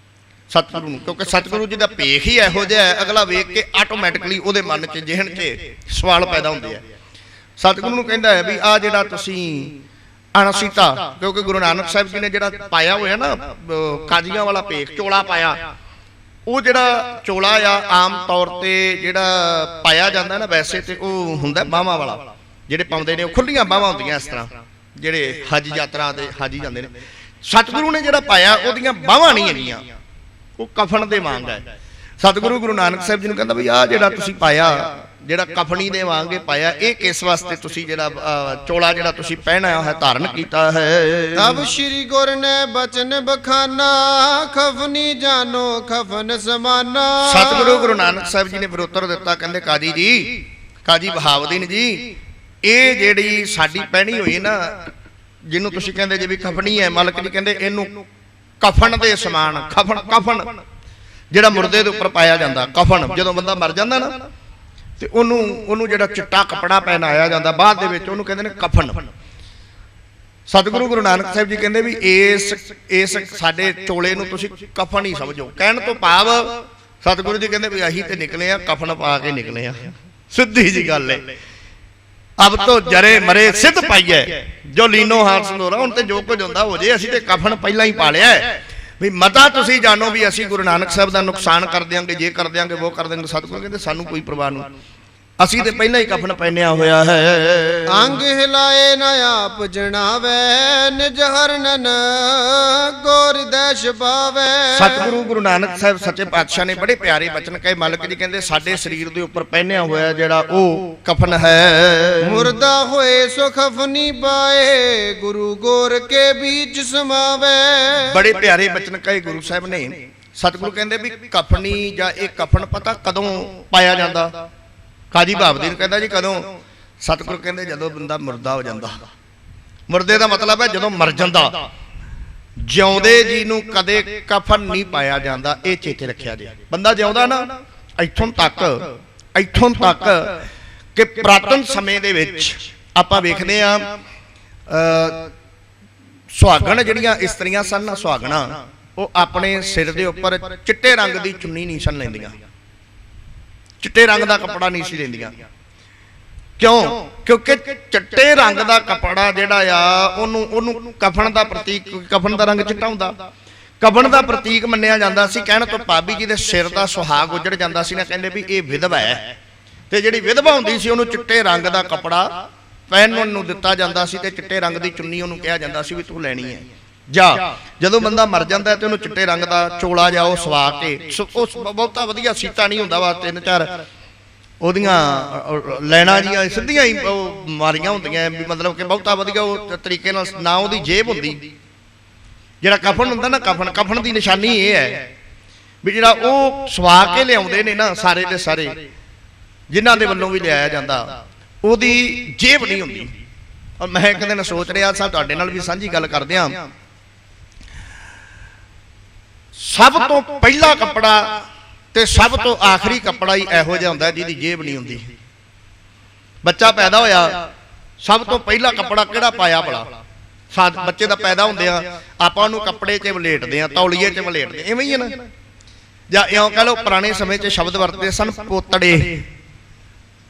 ਸਤਿਗੁਰੂ ਨੂੰ, ਕਿਉਂਕਿ ਸਤਿਗੁਰੂ ਜੀ ਦਾ ਭੇਖ ਹੀ ਇਹੋ ਜਿਹਾ ਹੈ, ਅਗਲਾ ਵੇਖ ਕੇ ਆਟੋਮੈਟਿਕਲੀ ਉਹਦੇ ਮਨ 'ਚ ਜਿਹਨ 'ਚ ਸਵਾਲ ਪੈਦਾ ਹੁੰਦੇ ਆ। ਸਤਿਗੁਰੂ ਨੂੰ ਕਹਿੰਦਾ ਹੈ ਵੀ ਆ ਜਿਹੜਾ ਤੁਸੀਂ ਅਣਸੀਤਾ, ਕਿਉਂਕਿ ਗੁਰੂ ਨਾਨਕ ਸਾਹਿਬ ਜੀ ਨੇ ਜਿਹੜਾ ਪਾਇਆ ਹੋਇਆ ਨਾ ਕਾਜੀਆਂ ਵਾਲਾ ਭੇਖ, ਚੋਲਾ ਪਾਇਆ, ਉਹ ਜਿਹੜਾ ਚੋਲਾ ਆ ਆਮ ਤੌਰ ਤੇ ਜਿਹੜਾ ਪਾਇਆ ਜਾਂਦਾ ਨਾ, ਵੈਸੇ ਤੇ ਉਹ ਹੁੰਦਾ ਬਾਹਾਂ ਵਾਲਾ, ਜਿਹੜੇ ਪਾਉਂਦੇ ਨੇ ਉਹ ਖੁੱਲੀਆਂ ਬਾਹਾਂ ਹੁੰਦੀਆਂ ਇਸ ਤਰ੍ਹਾਂ, ਜਿਹੜੇ ਹਜ ਯਾਤਰਾ ਦੇ ਹਾਜੀ ਜਾਂਦੇ ਨੇ। ਸਤਿਗੁਰੂ ਨੇ ਜਿਹੜਾ ਪਾਇਆ ਉਹਦੀਆਂ ਬਾਹਾਂ ਨਹੀਂ ਹੈਗੀਆਂ, ਉਹ ਕਫਨ ਦੇ ਵਾਂਗ ਹੈ। ਸਤਿਗੁਰੂ ਗੁਰੂ ਨਾਨਕ ਸਾਹਿਬ ਜੀ ਨੂੰ ਕਹਿੰਦਾ ਵੀ ਆਹ ਜਿਹੜਾ ਤੁਸੀਂ ਪਾਇਆ, ਜਿਹੜਾ ਕਫਨੀ ਦੇ ਵਾਂਗੇ ਪਾਇਆ, ਇਹ ਕਿਸ ਵਾਸਤੇ ਤੁਸੀਂ ਜਿਹੜਾ ਚੋਲਾ ਜਿਹੜਾ ਤੁਸੀਂ ਪਹਿਨਾਇਆ ਹੈ, ਧਾਰਨ ਕੀਤਾ ਹੈ। ਤਬ ਸ਼੍ਰੀ ਗੁਰ ਨੇ ਬਚਨ ਬਖਾਨਾ, ਖਫਨੀ ਜਾਨੋ ਖਫਨ ਸਮਾਨਾ। ਸਤਿਗੁਰੂ ਗੁਰੂ ਨਾਨਕ ਸਾਹਿਬ ਜੀ ਨੇ ਫਿਰ ਉੱਤਰ ਦਿੱਤਾ, ਕਹਿੰਦੇ ਕਾਜੀ ਜੀ, ਕਾਜੀ ਬਹਾਵਦੀਨ ਜੀ, ਇਹ ਜਿਹੜੀ ਸਾਡੀ ਪਹਿਣੀ ਹੋਈ ਨਾ, ਜਿਹਨੂੰ ਤੁਸੀਂ ਕਹਿੰਦੇ ਜੇ ਵੀ ਖਫਨੀ ਹੈ, ਮਾਲਕ ਜੀ ਕਹਿੰਦੇ ਇਹਨੂੰ ਕਫਨ ਦੇ ਸਮਾਨ, ਕਫਨ ਜਿਹੜਾ ਮੁਰਦੇ ਦੇ ਉੱਪਰ ਪਾਇਆ ਜਾਂਦਾ, ਕਫਨ, ਜਦੋਂ ਬੰਦਾ ਮਰ ਜਾਂਦਾ ਨਾ ਤੇ ਉਹਨੂੰ ਜਿਹੜਾ ਚਿੱਟਾ ਕੱਪੜਾ ਪਹਿਨਾਇਆ ਜਾਂਦਾ ਬਾਅਦ ਦੇ ਵਿੱਚ, ਉਹਨੂੰ ਕਹਿੰਦੇ ਨੇ ਕਫਨ। ਸਤਿਗੁਰੂ ਗੁਰੂ ਨਾਨਕ ਸਾਹਿਬ ਜੀ ਕਹਿੰਦੇ ਵੀ ਇਸ ਸਾਡੇ ਚੋਲੇ ਨੂੰ ਤੁਸੀਂ ਕਫਨ ਹੀ ਸਮਝੋ। ਕਹਿਣ ਤੋਂ ਭਾਵ ਸਤਿਗੁਰੂ ਜੀ ਕਹਿੰਦੇ ਵੀ ਅਸੀਂ ਤੇ ਨਿਕਲੇ ਆ, ਕਫਨ ਪਾ ਕੇ ਨਿਕਲੇ ਆ, ਸਿੱਧੀ ਜੀ ਗੱਲ ਹੈ। ਅਬ ਤੋਂ ਜਰੇ ਮਰੇ ਸਿੱਧ ਪਾਈਏ, ਜੋ ਲੀਨੋ ਹਾਰ ਸੰਦੋਰਾ, ਹੁਣ ਤੇ ਜੋ ਕੁਝ ਹੁੰਦਾ ਹੋ ਜੇ, ਅਸੀਂ ਤੇ ਕਫਨ ਪਹਿਲਾਂ ਹੀ ਪਾ ਲਿਆ ਵੀ ਮਤਾ ਤੁਸੀਂ ਜਾਣੋ ਵੀ ਅਸੀਂ ਗੁਰੂ ਨਾਨਕ ਸਾਹਿਬ ਦਾ ਨੁਕਸਾਨ ਕਰ ਦਿਆਂਗੇ, ਜੇ ਕਰ ਦਿਆਂਗੇ ਉਹ ਕਰ ਦਿਆਂਗੇ। ਸਤਿਗੁਰੂ ਕਹਿੰਦੇ ਸਾਨੂੰ ਕੋਈ ਪਰਵਾਹ ਨਹੀਂ, ਅਸੀਂ ਤੇ ਪਹਿਲਾਂ ਹੀ ਕਫਨ ਪਹਿਨਿਆ ਹੋਇਆ ਹੈ। ਅੰਗ ਹਿਲਾਏ ਨਾ ਆਪ ਜਣਾਵੇ, ਨਿਜ ਹਰਨਨ ਗੋਰ ਦੇਸ਼ ਪਾਵੇ। ਸਤਿਗੁਰੂ ਗੁਰੂ ਨਾਨਕ ਸਾਹਿਬ ਸੱਚੇ ਪਾਤਸ਼ਾਹ ਨੇ ਬੜੇ ਪਿਆਰੇ ਬਚਨ ਕਹੇ। ਮਾਲਕ ਜੀ ਕਹਿੰਦੇ ਸਾਡੇ ਸਰੀਰ ਦੇ ਉੱਪਰ ਪਹਿਨਿਆ ਹੋਇਆ ਜਿਹੜਾ ਉਹ ਕਫਨ ਹੈ। ਮੁਰਦਾ ਹੋਏ ਸੋ ਖਫਨੀ ਪਾਏ, ਗੁਰੂ ਗੋਰ ਕੇ ਵਿੱਚ ਸਮਾਵੇ। ਬੜੇ ਪਿਆਰੇ ਬਚਨ ਕਹੇ ਗੁਰੂ ਸਾਹਿਬ ਨੇ। ਸਤਿਗੁਰੂ ਕਹਿੰਦੇ ਵੀ ਕਫਨੀ ਜਾਂ ਇਹ ਕਫਨ ਪਤਾ ਕਦੋਂ ਪਾਇਆ ਜਾਂਦਾ? ਕਾਜੀ ਬਹਾਵਦੀਨ ਕਹਿੰਦਾ ਜੀ ਕਦੋਂ? ਸਤਿਗੁਰੂ ਕਹਿੰਦੇ ਜਦੋਂ ਬੰਦਾ ਮੁਰਦਾ ਹੋ ਜਾਂਦਾ। ਮੁਰਦੇ ਦਾ ਮਤਲਬ ਹੈ ਜਦੋਂ ਮਰ ਜਾਂਦਾ। ਜਿਉਂਦੇ ਜੀ ਨੂੰ ਕਦੇ ਕਫਨ ਨਹੀਂ ਪਾਇਆ ਜਾਂਦਾ, ਇਹ ਚੇਤੇ ਰੱਖਿਆ ਜੇ। ਬੰਦਾ ਜਿਉਂਦਾ ਨਾ, ਇੱਥੋਂ ਤੱਕ ਕਿ ਪ੍ਰਾਤਨ ਸਮੇਂ ਦੇ ਵਿੱਚ ਆਪਾਂ ਵੇਖਦੇ ਆ ਸੁਹਾਗਣ ਜਿਹੜੀਆਂ ਇਸਤਰੀਆਂ ਸਨ ਨਾ, ਸੁਹਾਗਣਾ, ਉਹ ਆਪਣੇ ਸਿਰ ਦੇ ਉੱਪਰ ਚਿੱਟੇ ਰੰਗ ਦੀ ਚੁੰਨੀ ਨਹੀਂ ਸਨ ਲੈਂਦੀਆਂ, ਚਿੱਟੇ ਰੰਗ ਦਾ ਕੱਪੜਾ ਨਹੀਂ ਸੀ ਲੈਂਦੀਆਂ। ਕਿਉਂ? ਕਿਉਂਕਿ ਚਿੱਟੇ ਰੰਗ ਦਾ ਕੱਪੜਾ ਜਿਹੜਾ ਆ ਉਹਨੂੰ ਕਫਨ ਦਾ ਪ੍ਰਤੀਕ, ਕਫਨ ਦਾ ਰੰਗ ਚਿੱਟਾ ਹੁੰਦਾ, ਕਫਨ ਦਾ ਪ੍ਰਤੀਕ ਮੰਨਿਆ ਜਾਂਦਾ ਸੀ। ਕਹਿਣ ਤੋਂ ਭਾਬੀ ਜੀ ਦੇ ਸਿਰ ਦਾ ਸੁਹਾਗ ਉੱਜੜ ਜਾਂਦਾ ਸੀ ਨਾ, ਕਹਿੰਦੇ ਵੀ ਇਹ ਵਿਧਵਾ ਹੈ, ਤੇ ਜਿਹੜੀ ਵਿਧਵਾ ਹੁੰਦੀ ਸੀ ਉਹਨੂੰ ਚਿੱਟੇ ਰੰਗ ਦਾ ਕੱਪੜਾ ਪਹਿਨਣ ਨੂੰ ਦਿੱਤਾ ਜਾਂਦਾ ਸੀ, ਤੇ ਚਿੱਟੇ ਰੰਗ ਦੀ ਚੁੰਨੀ ਉਹਨੂੰ ਕਿਹਾ ਜਾਂਦਾ ਸੀ ਵੀ ਤੂੰ ਲੈਣੀ ਹੈ। ਜਾਂ ਜਦੋਂ ਬੰਦਾ ਮਰ ਜਾਂਦਾ ਤੇ ਉਹਨੂੰ ਚਿੱਟੇ ਰੰਗ ਦਾ ਚੋਲਾ ਜਾਂ ਉਹ ਸਵਾ ਕੇ ਉਹ ਬਹੁਤਾ ਵਧੀਆ ਸੀਤਾ ਨਹੀਂ ਹੁੰਦਾ ਵਾ, 3-4 ਉਹਦੀਆਂ ਲੈਣਾ ਜੀਆਂ ਸਿੱਧੀਆਂ ਹੀ ਉਹ ਮਾਰੀਆਂ ਹੁੰਦੀਆਂ ਵੀ ਮਤਲਬ ਕਿ ਬਹੁਤਾ ਵਧੀਆ ਉਹ ਤਰੀਕੇ ਨਾਲ ਨਾ ਉਹਦੀ ਜੇਬ ਹੁੰਦੀ। ਜਿਹੜਾ ਕਫਨ ਹੁੰਦਾ ਨਾ, ਕਫਨ ਦੀ ਨਿਸ਼ਾਨੀ ਇਹ ਹੈ ਵੀ ਜਿਹੜਾ ਉਹ ਸਵਾ ਕੇ ਲਿਆਉਂਦੇ ਨੇ ਨਾ ਸਾਰੇ ਦੇ ਸਾਰੇ ਜਿਨ੍ਹਾਂ ਦੇ ਵੱਲੋਂ ਵੀ ਲਿਆਇਆ ਜਾਂਦਾ, ਉਹਦੀ ਜੇਬ ਨਹੀਂ ਹੁੰਦੀ। ਔਰ ਮੈਂ ਇੱਕ ਦਿਨ ਸੋਚ ਰਿਹਾ ਸਾਹਿਬ ਤੁਹਾਡੇ ਨਾਲ ਵੀ ਸਾਂਝੀ ਗੱਲ ਕਰਦੇ ਹਾਂ, ਸਭ ਤੋਂ ਪਹਿਲਾ ਕੱਪੜਾ ਤੇ ਸਭ ਤੋਂ ਆਖਰੀ ਕੱਪੜਾ ਹੀ ਇਹੋ ਜਿਹਾ ਹੁੰਦਾ ਜਿਹਦੀ ਜੇਬ ਨਹੀਂ ਹੁੰਦੀ। ਬੱਚਾ ਪੈਦਾ ਹੋਇਆ, ਸਭ ਤੋਂ ਪਹਿਲਾ ਕੱਪੜਾ ਕਿਹੜਾ ਪਾਇਆ ਭਲਾ? ਬੱਚੇ ਦਾ ਪੈਦਾ ਹੁੰਦੇ ਆ ਆਪਾਂ ਉਹਨੂੰ ਕੱਪੜੇ 'ਚ ਵਲੇਟਦੇ ਆ, ਤੌਲੀਏ 'ਚ ਵਲੇਟਦੇ, ਇਵੇਂ ਹੀ ਹੈ ਨਾ। ਜਾਂ ਇਉਂ ਕਹ ਲਓ ਪੁਰਾਣੇ ਸਮੇਂ 'ਚ ਸ਼ਬਦ ਵਰਤਦੇ ਸਨ ਪੋਤੜੇ,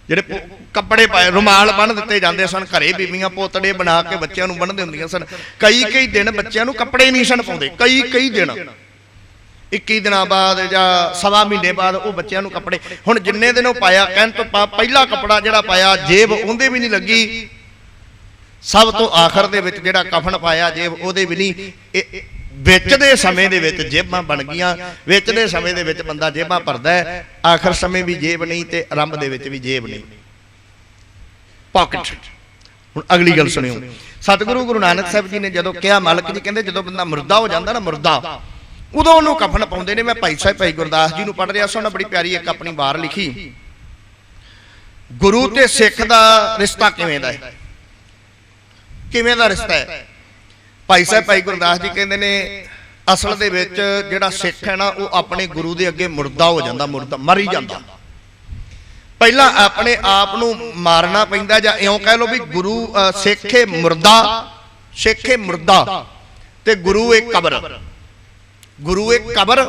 ਜਿਹੜੇ ਕੱਪੜੇ ਪਾਏ ਰੁਮਾਲ ਬੰਨ੍ਹ ਦਿੱਤੇ ਜਾਂਦੇ ਸਨ। ਘਰੇ ਬੀਬੀਆਂ ਪੋਤੜੇ ਬਣਾ ਕੇ ਬੱਚਿਆਂ ਨੂੰ ਬੰਨ੍ਹਦੇ ਹੁੰਦੀਆਂ ਸਨ। ਕਈ ਦਿਨ ਬੱਚਿਆਂ ਨੂੰ ਕੱਪੜੇ ਨਹੀਂ ਸਨ ਪਾਉਂਦੇ, ਕਈ ਦਿਨ, 21 ਦਿਨਾਂ ਬਾਅਦ ਜਾਂ ਸਵਾ ਮਹੀਨੇ ਬਾਅਦ ਉਹ ਬੱਚਿਆਂ ਨੂੰ ਕੱਪੜੇ। ਹੁਣ ਜਿੰਨੇ ਦਿਨ ਉਹ ਪਾਇਆ, ਕਹਿਣ ਤੋਂ ਪਹਿਲਾ ਕੱਪੜਾ ਜਿਹੜਾ ਪਾਇਆ ਜੇਬ ਉਹਦੇ ਵੀ ਨਹੀਂ ਲੱਗੀ, ਸਭ ਤੋਂ ਆਖਰ ਦੇ ਵਿੱਚ ਜਿਹੜਾ ਕਫਨ ਪਾਇਆ ਜੇਬ ਉਹਦੇ ਵੀ ਨਹੀਂ। ਵਿੱਚ ਦੇ ਸਮੇਂ ਦੇ ਵਿੱਚ ਜੇਬਾਂ ਬਣ ਗਈਆਂ, ਵਿੱਚ ਦੇ ਸਮੇਂ ਦੇ ਵਿੱਚ ਬੰਦਾ ਜੇਬਾਂ ਭਰਦਾ ਹੈ, ਆਖਰ ਸਮੇਂ ਵੀ ਜੇਬ ਨਹੀਂ ਤੇ ਆਰੰਭ ਦੇ ਵਿੱਚ ਵੀ ਜੇਬ ਨਹੀਂ, ਪਾਕਟ। ਹੁਣ ਅਗਲੀ ਗੱਲ ਸੁਣਿਓ, ਸਤਿਗੁਰੂ ਗੁਰੂ ਨਾਨਕ ਸਾਹਿਬ ਜੀ ਨੇ ਜਦੋਂ ਕਿਹਾ, ਮਾਲਕ ਜੀ ਕਹਿੰਦੇ ਜਦੋਂ ਬੰਦਾ ਮੁਰਦਾ ਹੋ ਜਾਂਦਾ ਨਾ, ਮੁਰਦਾ, ਉਦੋਂ ਉਹਨੂੰ ਕਫਨ ਪਾਉਂਦੇ ਨੇ। ਮੈਂ ਭਾਈ ਸਾਹਿਬ ਭਾਈ ਗੁਰਦਾਸ ਜੀ ਨੂੰ ਪੜ੍ਹ ਰਿਹਾ ਸੀ, ਉਹਨਾਂ ਬੜੀ ਪਿਆਰੀ ਇੱਕ ਆਪਣੀ ਵਾਰ ਲਿਖੀ, ਗੁਰੂ ਤੇ ਸਿੱਖ ਦਾ ਰਿਸ਼ਤਾ ਕਿਵੇਂ ਦਾ ਹੈ, ਕਿਵੇਂ ਦਾ ਰਿਸ਼ਤਾ ਹੈ। ਭਾਈ ਸਾਹਿਬ ਭਾਈ ਗੁਰਦਾਸ ਜੀ ਕਹਿੰਦੇ ਨੇ ਅਸਲ ਦੇ ਵਿੱਚ ਜਿਹੜਾ ਸਿੱਖ ਹੈ ਨਾ ਉਹ ਆਪਣੇ ਗੁਰੂ ਦੇ ਅੱਗੇ ਮੁਰਦਾ ਹੋ ਜਾਂਦਾ, ਮਰ ਹੀ ਜਾਂਦਾ। ਪਹਿਲਾਂ ਆਪਣੇ ਆਪ ਨੂੰ ਮਾਰਨਾ ਪੈਂਦਾ, ਜਾਂ ਇਉਂ ਕਹਿ ਲਓ ਵੀ ਗੁਰੂ ਸਿੱਖੇ ਮੁਰਦਾ ਤੇ ਗੁਰੂ ਇੱਕ ਕਬਰ, ਗੁਰੂ ਇੱਕ ਕਬਰ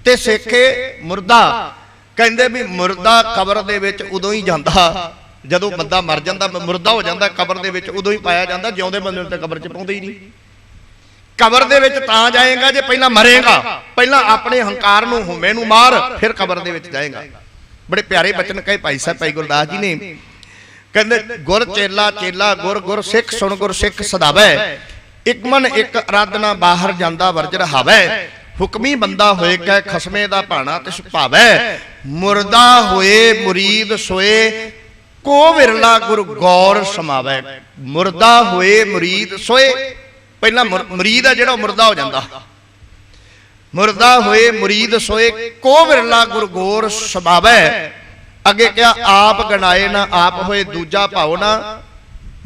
ਤੇ ਸਿੱਖੇ ਮੁਰਦਾ। ਕਹਿੰਦੇ ਵੀ ਮੁਰਦਾ ਕਬਰ ਦੇ ਵਿੱਚ ਉਦੋਂ ਹੀ ਜਾਂਦਾ ਜਦੋਂ ਬੰਦਾ ਮਰ ਜਾਂਦਾ, ਮੁਰਦਾ ਹੋ ਜਾਂਦਾ ਕਬਰ ਦੇ ਵਿੱਚ ਉਦੋਂ ਹੀ ਪਾਇਆ ਜਾਂਦਾ, ਜਿਉਂਦੇ ਬੰਦੇ ਨੂੰ ਤਾਂ ਕਬਰ 'ਚ ਪਾਉਂਦੇ ਹੀ ਨਹੀਂ। ਕਬਰ ਦੇ ਵਿੱਚ ਤਾਂ ਜਾਏਗਾ ਜੇ ਪਹਿਲਾਂ ਮਰੇਗਾ, ਪਹਿਲਾਂ ਆਪਣੇ ਹੰਕਾਰ ਨੂੰ ਹਉਮੈ ਨੂੰ ਮਾਰ, ਫਿਰ ਕਬਰ ਦੇ ਵਿੱਚ ਜਾਏਗਾ। ਬੜੇ ਪਿਆਰੇ ਬਚਨ ਕਹੇ ਭਾਈ ਸਾਹਿਬ ਭਾਈ ਗੁਰਦਾਸ ਜੀ ਨੇ, ਕਹਿੰਦੇ ਗੁਰ ਚੇਲਾ ਚੇਲਾ ਗੁਰ ਸਿੱਖ ਸੁਣ ਗੁਰ ਸਿੱਖ ਸਦਾਵੈ, ਇੱਕ ਮਨ ਇੱਕ ਅਰਾਧਨਾ ਬਾਹਰ ਜਾਂਦਾ ਵਰਜ ਰਹਾਵੈ, ਹੁਕਮੀ ਬੰਦਾ ਹੋਏ ਕੈ ਖਸਮੇ ਦਾ ਭਾਣਾ ਤਿਸ ਭਾਵੈ, ਮੁਰਦਾ ਹੋਏ ਮੁਰੀਦ ਸੋਏ ਕੋ ਵਿਰਲਾ ਗੁਰ ਗੌਰ ਸਮਾਵੈ। ਮੁਰਦਾ ਹੋਏ ਮੁਰੀਦ ਸੋਏ, ਪਹਿਲਾਂ ਮੁਰੀਦ ਆ ਜਿਹੜਾ ਮੁਰਦਾ ਹੋ ਜਾਂਦਾ, ਮੁਰਦਾ ਹੋਏ ਮੁਰੀਦ ਸੋਏ ਕੋ ਵਿਰਲਾ ਗੁਰ ਗੌਰ ਸਮਾਵੈ। ਅੱਗੇ ਕਿਹਾ ਆਪ ਗਣਾਏ ਨਾ ਆਪ ਹੋਏ ਦੂਜਾ ਭਾਉ ਨਾ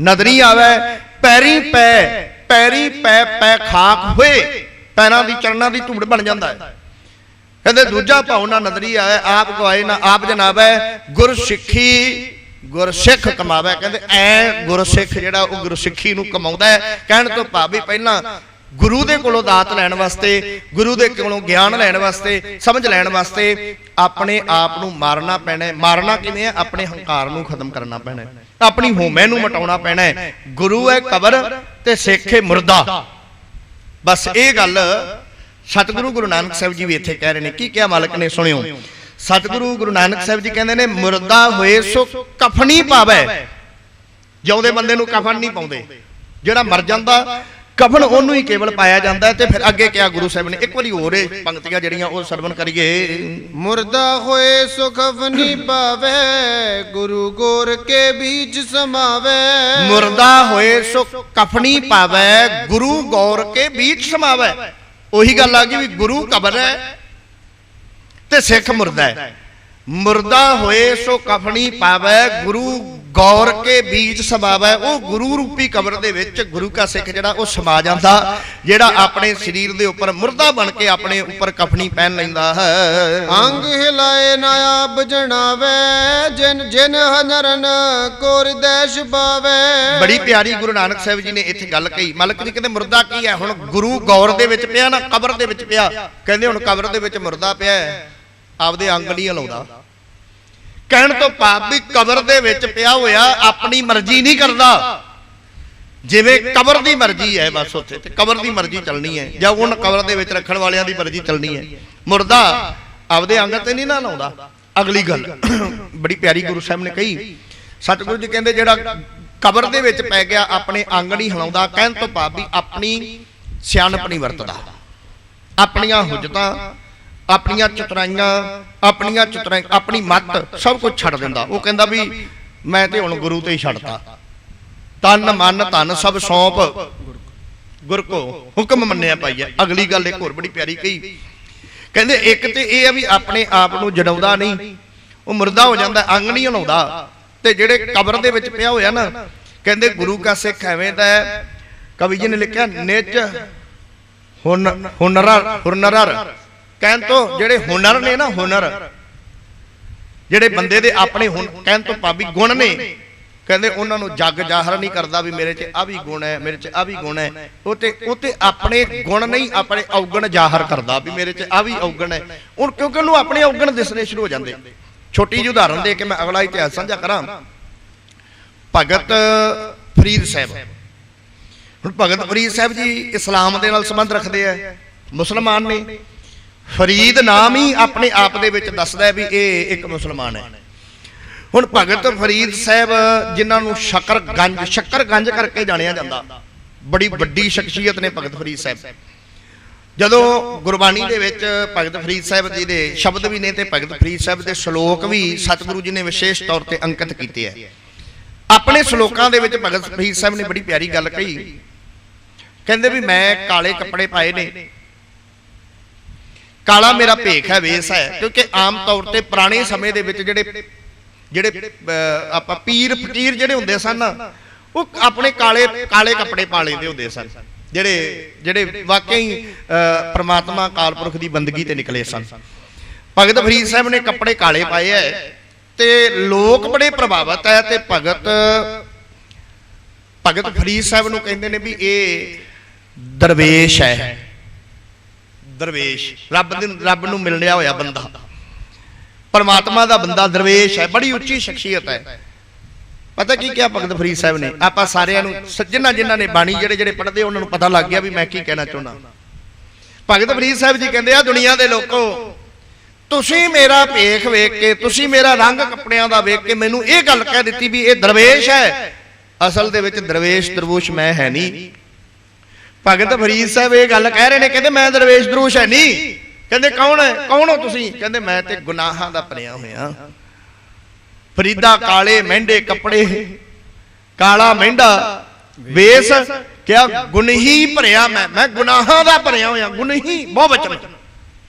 ਨਦਰੀ ਆਵੈ, ਪੈਰੀ ਪੈ ਖਾਕ ਹੋਏ, ਪੈਰਾਂ ਦੀ ਚਰਨਾਂ ਦੀ ਧੂੜ ਬਣ ਜਾਂਦਾ ਹੈ। ਕਹਿੰਦੇ ਦੂਜਾ ਭਾਉ ਨਾ ਨਦਰੀ ਆਵੇ, ਆਪ ਗਵਾਏ ਨਾ ਆਪ ਜਨਾਵੈ, ਗੁਰ ਸਿੱਖੀ ਗੁਰ ਸਿੱਖ ਕਮਾਵੇ। ਕਹਿੰਦੇ ਐ ਗੁਰ ਸਿੱਖ ਜਿਹੜਾ ਉਹ ਗੁਰ ਸਿੱਖੀ ਨੂੰ ਕਮਾਉਂਦਾ ਹੈ। ਕਹਿਣ ਤੋਂ ਭਾਵ ਵੀ ਪਹਿਲਾਂ ਗੁਰੂ ਦੇ ਕੋਲੋਂ ਦਾਤ ਲੈਣ ਵਾਸਤੇ, ਗੁਰੂ ਦੇ ਕੋਲੋਂ ਗਿਆਨ ਲੈਣ ਵਾਸਤੇ, ਸਮਝ ਲੈਣ ਵਾਸਤੇ ਆਪਣੇ ਆਪ ਨੂੰ ਮਾਰਨਾ ਪੈਣਾ। ਮਾਰਨਾ ਕਿਵੇਂ ਹੈ? ਆਪਣੇ ਹੰਕਾਰ ਨੂੰ ਖਤਮ ਕਰਨਾ ਪੈਣਾ, ਆਪਣੀ ਹਉਮੈ ਨੂੰ ਮਿਟਾਉਣਾ ਪੈਣਾ। ਗੁਰੂ ਹੈ ਕਬਰ ਤੇ ਸਿੱਖ ਹੈ ਮੁਰਦਾ। ਬਸ ਇਹ ਗੱਲ ਸਤਿਗੁਰੂ ਗੁਰੂ ਨਾਨਕ ਸਾਹਿਬ ਜੀ ਵੀ ਇੱਥੇ ਕਹਿ ਰਹੇ ਨੇ। ਕੀ ਕਿਹਾ ਮਾਲਕ ਨੇ? ਸੁਣਿਓ, ਸਤਿਗੁਰੂ ਗੁਰੂ ਨਾਨਕ ਸਾਹਿਬ ਜੀ ਕਹਿੰਦੇ ਨੇ ਮੁਰਦਾ ਹੋਏ ਸੋ ਕਫਨੀ ਪਾਵੇ। ਜਿਉਂਦੇ ਬੰਦੇ ਨੂੰ ਕਫਨ ਨਹੀਂ ਪਾਉਂਦੇ, ਜਿਹੜਾ ਮਰ ਜਾਂਦਾ ਕਫਨ ਉਹਨੂੰ ਹੀ ਕੇਵਲ ਪਾਇਆ ਜਾਂਦਾ। ਤੇ ਫਿਰ ਅੱਗੇ ਕਿਹਾ ਗੁਰੂ ਸਾਹਿਬ ਨੇ, ਇੱਕ ਵਾਰੀ ਹੋਰ ਇਹ ਪੰਕਤੀਆਂ ਜਿਹੜੀਆਂ ਉਹ ਸਰਵਣ ਕਰੀਏ। ਮੁਰਦਾ ਹੋਏ ਸੋ ਕਫਨੀ ਪਾਵੇ, ਗੁਰੂ ਗੋਰ ਕੇ ਬੀਚ ਸਮਾਵੇ। ਮੁਰਦਾ ਹੋਏ ਸੋ ਕਫਨੀ ਪਾਵੇ, ਗੁਰੂ ਗੌਰ ਕੇ ਬੀਚ ਸਮਾਵੇ। ਉਹੀ ਗੱਲ ਆ ਗਈ ਵੀ ਗੁਰੂ ਕਬਰ ਹੈ ਤੇ ਸਿੱਖ ਮੁਰਦਾ ਹੈ। ਮੁਰਦਾ ਹੋਏ ਸੋ ਕਫਨੀ ਪਾਵੇ, ਗੁਰੂ ਗੌਰ ਕੇ ਬੀਚ ਸਮਾਵੇ। ਉਹ ਗੁਰੂ ਰੂਪੀ ਕਬਰ ਦੇ ਵਿੱਚ ਗੁਰੂ ਕਾ ਸਿੱਖ ਜਿਹੜਾ ਉਹ ਸਮਾ ਜਾਂਦਾ, ਜਿਹੜਾ ਆਪਣੇ ਸਰੀਰ ਦੇ ਉੱਪਰ ਮੁਰਦਾ ਬਣ ਕੇ ਆਪਣੇ ਉੱਪਰ ਕਫਨੀ ਪਹਿਨ ਲੈਂਦਾ ਹੈ। ਅੰਗ ਹਿਲਾਏ ਨਾ ਆਪ ਜਣਾਵੇ, ਜਿਨ ਹਨਰਨ ਕੋ ਹਿਰਦੈ ਛੁਪਾਵੇ। ਬੜੀ ਪਿਆਰੀ ਗੁਰੂ ਨਾਨਕ ਸਾਹਿਬ ਜੀ ਨੇ ਇੱਥੇ ਗੱਲ ਕਹੀ। ਮਾਲਕ ਜੀ ਕਹਿੰਦੇ ਮੁਰਦਾ ਕੀ ਹੈ? ਹੁਣ ਗੁਰੂ ਗੌਰ ਦੇ ਵਿੱਚ ਪਿਆ ਨਾ, ਕਬਰ ਦੇ ਵਿੱਚ ਪਿਆ। ਕਹਿੰਦੇ ਹੁਣ ਕਬਰ ਦੇ ਵਿੱਚ ਮੁਰਦਾ ਪਿਆ, ਆਪਦੇ ਅੰਗ ਨਹੀਂ ਹਿਲਾਉਂਦਾ। ਕਹਿਣ ਤੋਂ ਭਾਵ ਵੀ ਕਬਰ ਦੇ ਵਿੱਚ ਪਿਆ ਹੋਇਆ ਆਪਣੀ ਮਰਜ਼ੀ ਨਹੀਂ ਕਰਦਾ, ਜਿਵੇਂ ਕਬਰ ਦੀ ਮਰਜ਼ੀ ਹੈ ਬਸ ਉੱਥੇ ਤੇ ਕਬਰ ਦੀ ਮਰਜ਼ੀ ਚੱਲਣੀ ਹੈ, ਜਾਂ ਉਹਨਾਂ ਕਬਰ ਦੇ ਵਿੱਚ ਰੱਖਣ ਵਾਲਿਆਂ ਦੀ ਮਰਜ਼ੀ ਚੱਲਣੀ ਹੈ। ਮੁਰਦਾ ਆਪਦੇ ਅੰਗ ਤੇ ਨਹੀਂ ਨਾ ਲਾਉਂਦਾ। ਅਗਲੀ ਗੱਲ ਬੜੀ ਪਿਆਰੀ ਗੁਰੂ ਸਾਹਿਬ ਨੇ ਕਹੀ। ਸਤਿਗੁਰੂ ਜੀ ਕਹਿੰਦੇ ਜਿਹੜਾ ਕਬਰ ਦੇ ਵਿੱਚ ਪੈ ਗਿਆ ਆਪਣੇ ਅੰਗ ਨਹੀਂ ਹਿਲਾਉਂਦਾ। ਕਹਿਣ ਤੋਂ ਭਾਵ ਵੀ ਆਪਣੀ ਸਿਆਣਪ ਨਹੀਂ ਵਰਤਦਾ। ਆਪਣੀਆਂ ਹੁਜਤਾਂ, ਆਪਣੀਆਂ ਚਤੁਰਾਈਆਂ, ਆਪਣੀ ਮੱਤ ਸਭ ਕੁਝ ਛੱਡ ਦਿੰਦਾ। ਉਹ ਕਹਿੰਦਾ ਵੀ ਮੈਂ ਤੇ ਹੁਣ ਗੁਰੂ ਤੇ ਹੀ ਛੱਡਤਾ, ਤਨ ਮਨ ਧਨ ਸਭ ਸੌਂਪ ਗੁਰ ਕੋ ਹੁਕਮ ਮੰਨਿਆ ਪਾਈਆ। ਅਗਲੀ ਗੱਲ ਇੱਕ ਹੋਰ ਬੜੀ ਪਿਆਰੀ ਕਹੀ, ਕਹਿੰਦੇ ਇੱਕ ਤੇ ਇਹ ਆ ਵੀ ਆਪਣੇ ਆਪ ਨੂੰ ਜੜਾਉਂਦਾ ਨਹੀਂ, ਉਹ ਮੁਰਦਾ ਹੋ ਜਾਂਦਾ, ਅੰਗ ਨਹੀਂ ਹਿਲਾਉਂਦਾ। ਤੇ ਜਿਹੜੇ ਕਬਰ ਦੇ ਵਿੱਚ ਪਿਆ ਹੋਇਆ ਨਾ, ਕਹਿੰਦੇ ਗੁਰੂ ਕਾ ਸਿੱਖ ਐਵੇਂ ਦਾ ਹੈ, ਕਵੀ ਜੀ ਨੇ ਲਿਖਿਆ ਨਿਜ ਹੁਨਰ ਕਹਿਣ ਤੋਂ ਜਿਹੜੇ ਹੁਨਰ ਨੇ ਨਾ, ਹੁਨਰ ਜਿਹੜੇ ਬੰਦੇ ਦੇ ਆਪਣੇ ਕਹਿਣ ਤੋਂ ਭਾਵੀ ਗੁਣ ਨੇ, ਕਹਿੰਦੇ ਉਹਨਾਂ ਨੂੰ ਜੱਗ ਜ਼ਾਹਰ ਨਹੀਂ ਕਰਦਾ ਵੀ ਮੇਰੇ 'ਚ ਆ ਵੀ ਗੁਣ ਹੈ, ਮੇਰੇ 'ਚ ਆ ਵੀ ਗੁਣ ਹੈ। ਉਹ ਤੇ ਆਪਣੇ ਗੁਣ ਨਹੀਂ, ਆਪਣੇ ਔਗਣ ਜ਼ਾਹਰ ਕਰਦਾ ਵੀ ਮੇਰੇ 'ਚ ਆ ਵੀ ਔਗਣ ਹੈ। ਹੁਣ ਕਿਉਂਕਿ ਉਹਨੂੰ ਆਪਣੇ ਔਗਣ ਦਿਸਣੇ ਸ਼ੁਰੂ ਹੋ ਜਾਂਦੇ। ਛੋਟੀ ਜਿਹੀ ਉਦਾਹਰਨ ਦੇ ਕੇ ਮੈਂ ਅਗਲਾ ਇਤਿਹਾਸ ਸਾਂਝਾ ਕਰਾਂ। ਭਗਤ ਫਰੀਦ ਸਾਹਿਬ, ਹੁਣ ਭਗਤ ਫਰੀਦ ਸਾਹਿਬ ਜੀ ਇਸਲਾਮ ਦੇ ਨਾਲ ਸੰਬੰਧ ਰੱਖਦੇ ਆ, ਮੁਸਲਮਾਨ ਨੇ। ਫਰੀਦ ਨਾਮ ਹੀ ਆਪਣੇ ਆਪ ਦੇ ਵਿੱਚ ਦੱਸਦਾ ਵੀ ਇਹ ਇੱਕ ਮੁਸਲਮਾਨ ਹੈ। ਹੁਣ ਭਗਤ ਫਰੀਦ ਸਾਹਿਬ ਜਿਨ੍ਹਾਂ ਨੂੰ ਸ਼ੱਕਰਗੰਜ ਕਰਕੇ ਜਾਣਿਆ ਜਾਂਦਾ, ਬੜੀ ਵੱਡੀ ਸ਼ਖਸੀਅਤ ਨੇ ਭਗਤ ਫਰੀਦ ਸਾਹਿਬ। ਜਦੋਂ ਗੁਰਬਾਣੀ ਦੇ ਵਿੱਚ ਭਗਤ ਫਰੀਦ ਸਾਹਿਬ ਜੀ ਦੇ ਸ਼ਬਦ ਵੀ ਨੇ ਤੇ ਭਗਤ ਫਰੀਦ ਸਾਹਿਬ ਦੇ ਸ਼ਲੋਕ ਵੀ ਸਤਿਗੁਰੂ ਜੀ ਨੇ ਵਿਸ਼ੇਸ਼ ਤੌਰ ਤੇ ਅੰਕਿਤ ਕੀਤੇ ਹੈ। ਆਪਣੇ ਸ਼ਲੋਕਾਂ ਦੇ ਵਿੱਚ ਭਗਤ ਫਰੀਦ ਸਾਹਿਬ ਨੇ ਬੜੀ ਪਿਆਰੀ ਗੱਲ ਕਹੀ, ਕਹਿੰਦੇ ਵੀ ਮੈਂ ਕਾਲੇ ਕੱਪੜੇ ਪਾਏ ਨੇ, ਕਾਲਾ ਮੇਰਾ ਭੇਖ ਹੈ, ਵੇਸ ਹੈ। ਕਿਉਂਕਿ ਆਮ ਤੌਰ ਤੇ ਪੁਰਾਣੇ ਸਮੇਂ ਦੇ ਵਿੱਚ ਜਿਹੜੇ ਆਪਾਂ ਪੀਰ ਫਕੀਰ ਜਿਹੜੇ ਹੁੰਦੇ ਸਨ, ਉਹ ਆਪਣੇ ਕਾਲੇ ਕੱਪੜੇ ਪਾ ਲੈਂਦੇ ਹੁੰਦੇ ਸਨ, ਜਿਹੜੇ ਵਾਕਈ ਪ੍ਰਮਾਤਮਾ ਅਕਾਲ ਪੁਰਖ ਦੀ ਬੰਦਗੀ ਤੇ ਨਿਕਲੇ ਸਨ। ਭਗਤ ਫਰੀਦ ਸਾਹਿਬ ਨੇ ਕੱਪੜੇ ਕਾਲੇ ਪਾਏ ਹੈ ਤੇ ਲੋਕ ਬੜੇ ਪ੍ਰਭਾਵਿਤ ਹੈ। ਤੇ ਭਗਤ ਫਰੀਦ ਸਾਹਿਬ ਨੂੰ ਕਹਿੰਦੇ ਨੇ ਵੀ ਇਹ ਦਰਵੇਸ਼ ਹੈ, ਦਰਵੇਸ਼ ਰੱਬ ਨੂੰ ਮਿਲਣਿਆ ਹੋਇਆ ਬੰਦਾ, ਪਰਮਾਤਮਾ ਦਾ ਬੰਦਾ ਦਰਵੇਸ਼ ਹੈ, ਬੜੀ ਉੱਚੀ ਸ਼ਖਸੀਅਤ ਹੈ। ਪਤਾ ਕੀ ਕਿਹਾ ਭਗਤ ਫਰੀਦ ਸਾਹਿਬ ਨੇ? ਆਪਾਂ ਸਾਰਿਆਂ ਨੂੰ ਜਿਨ੍ਹਾਂ ਨੇ ਬਾਣੀ ਜਿਹੜੇ ਪੜ੍ਹਦੇ ਉਹਨਾਂ ਨੂੰ ਪਤਾ ਲੱਗ ਗਿਆ ਵੀ ਮੈਂ ਕੀ ਕਹਿਣਾ ਚਾਹੁੰਦਾ। ਭਗਤ ਫਰੀਦ ਸਾਹਿਬ ਜੀ ਕਹਿੰਦੇ ਆ, ਦੁਨੀਆ ਦੇ ਲੋਕੋ, ਤੁਸੀਂ ਮੇਰਾ ਭੇਖ ਵੇਖ ਕੇ, ਤੁਸੀਂ ਮੇਰਾ ਰੰਗ ਕੱਪੜਿਆਂ ਦਾ ਵੇਖ ਕੇ ਮੈਨੂੰ ਇਹ ਗੱਲ ਕਹਿ ਦਿੱਤੀ ਵੀ ਇਹ ਦਰਵੇਸ਼ ਹੈ। ਅਸਲ ਦੇ ਵਿੱਚ ਦਰਵੇਸ਼ ਦਰਵੂਸ਼ ਮੈਂ ਹੈ ਨਹੀਂ। ਭਗਤ ਫਰੀਦ ਸਾਹਿਬ ਇਹ ਗੱਲ ਕਹਿ ਰਹੇ ਨੇ, ਕਹਿੰਦੇ ਮੈਂ ਦਰਵੇਸ਼ ਦਰੂਸ਼ ਹੈ ਨਹੀਂ। ਕਹਿੰਦੇ ਕੌਣ ਹੋ ਤੁਸੀਂ? ਕਹਿੰਦੇ ਮੈਂ ਤੇ ਗੁਨਾਹਾਂ ਦਾ ਭਰਿਆ ਹੋਇਆ। ਫਰੀਦਾ ਕਾਲੇ ਮਹਿੰਡੇ ਕੱਪੜੇ, ਕਾਲਾ ਮਹਿੰਡਾ ਵੇਸ, ਕਿਹਾ ਗੁਨਹੀ ਭਰਿਆ ਮੈਂ ਗੁਨਾਹਾਂ ਦਾ ਭਰਿਆ ਹੋਇਆ। ਗੁਨਹੀ ਬਹੁ ਵਚਨ,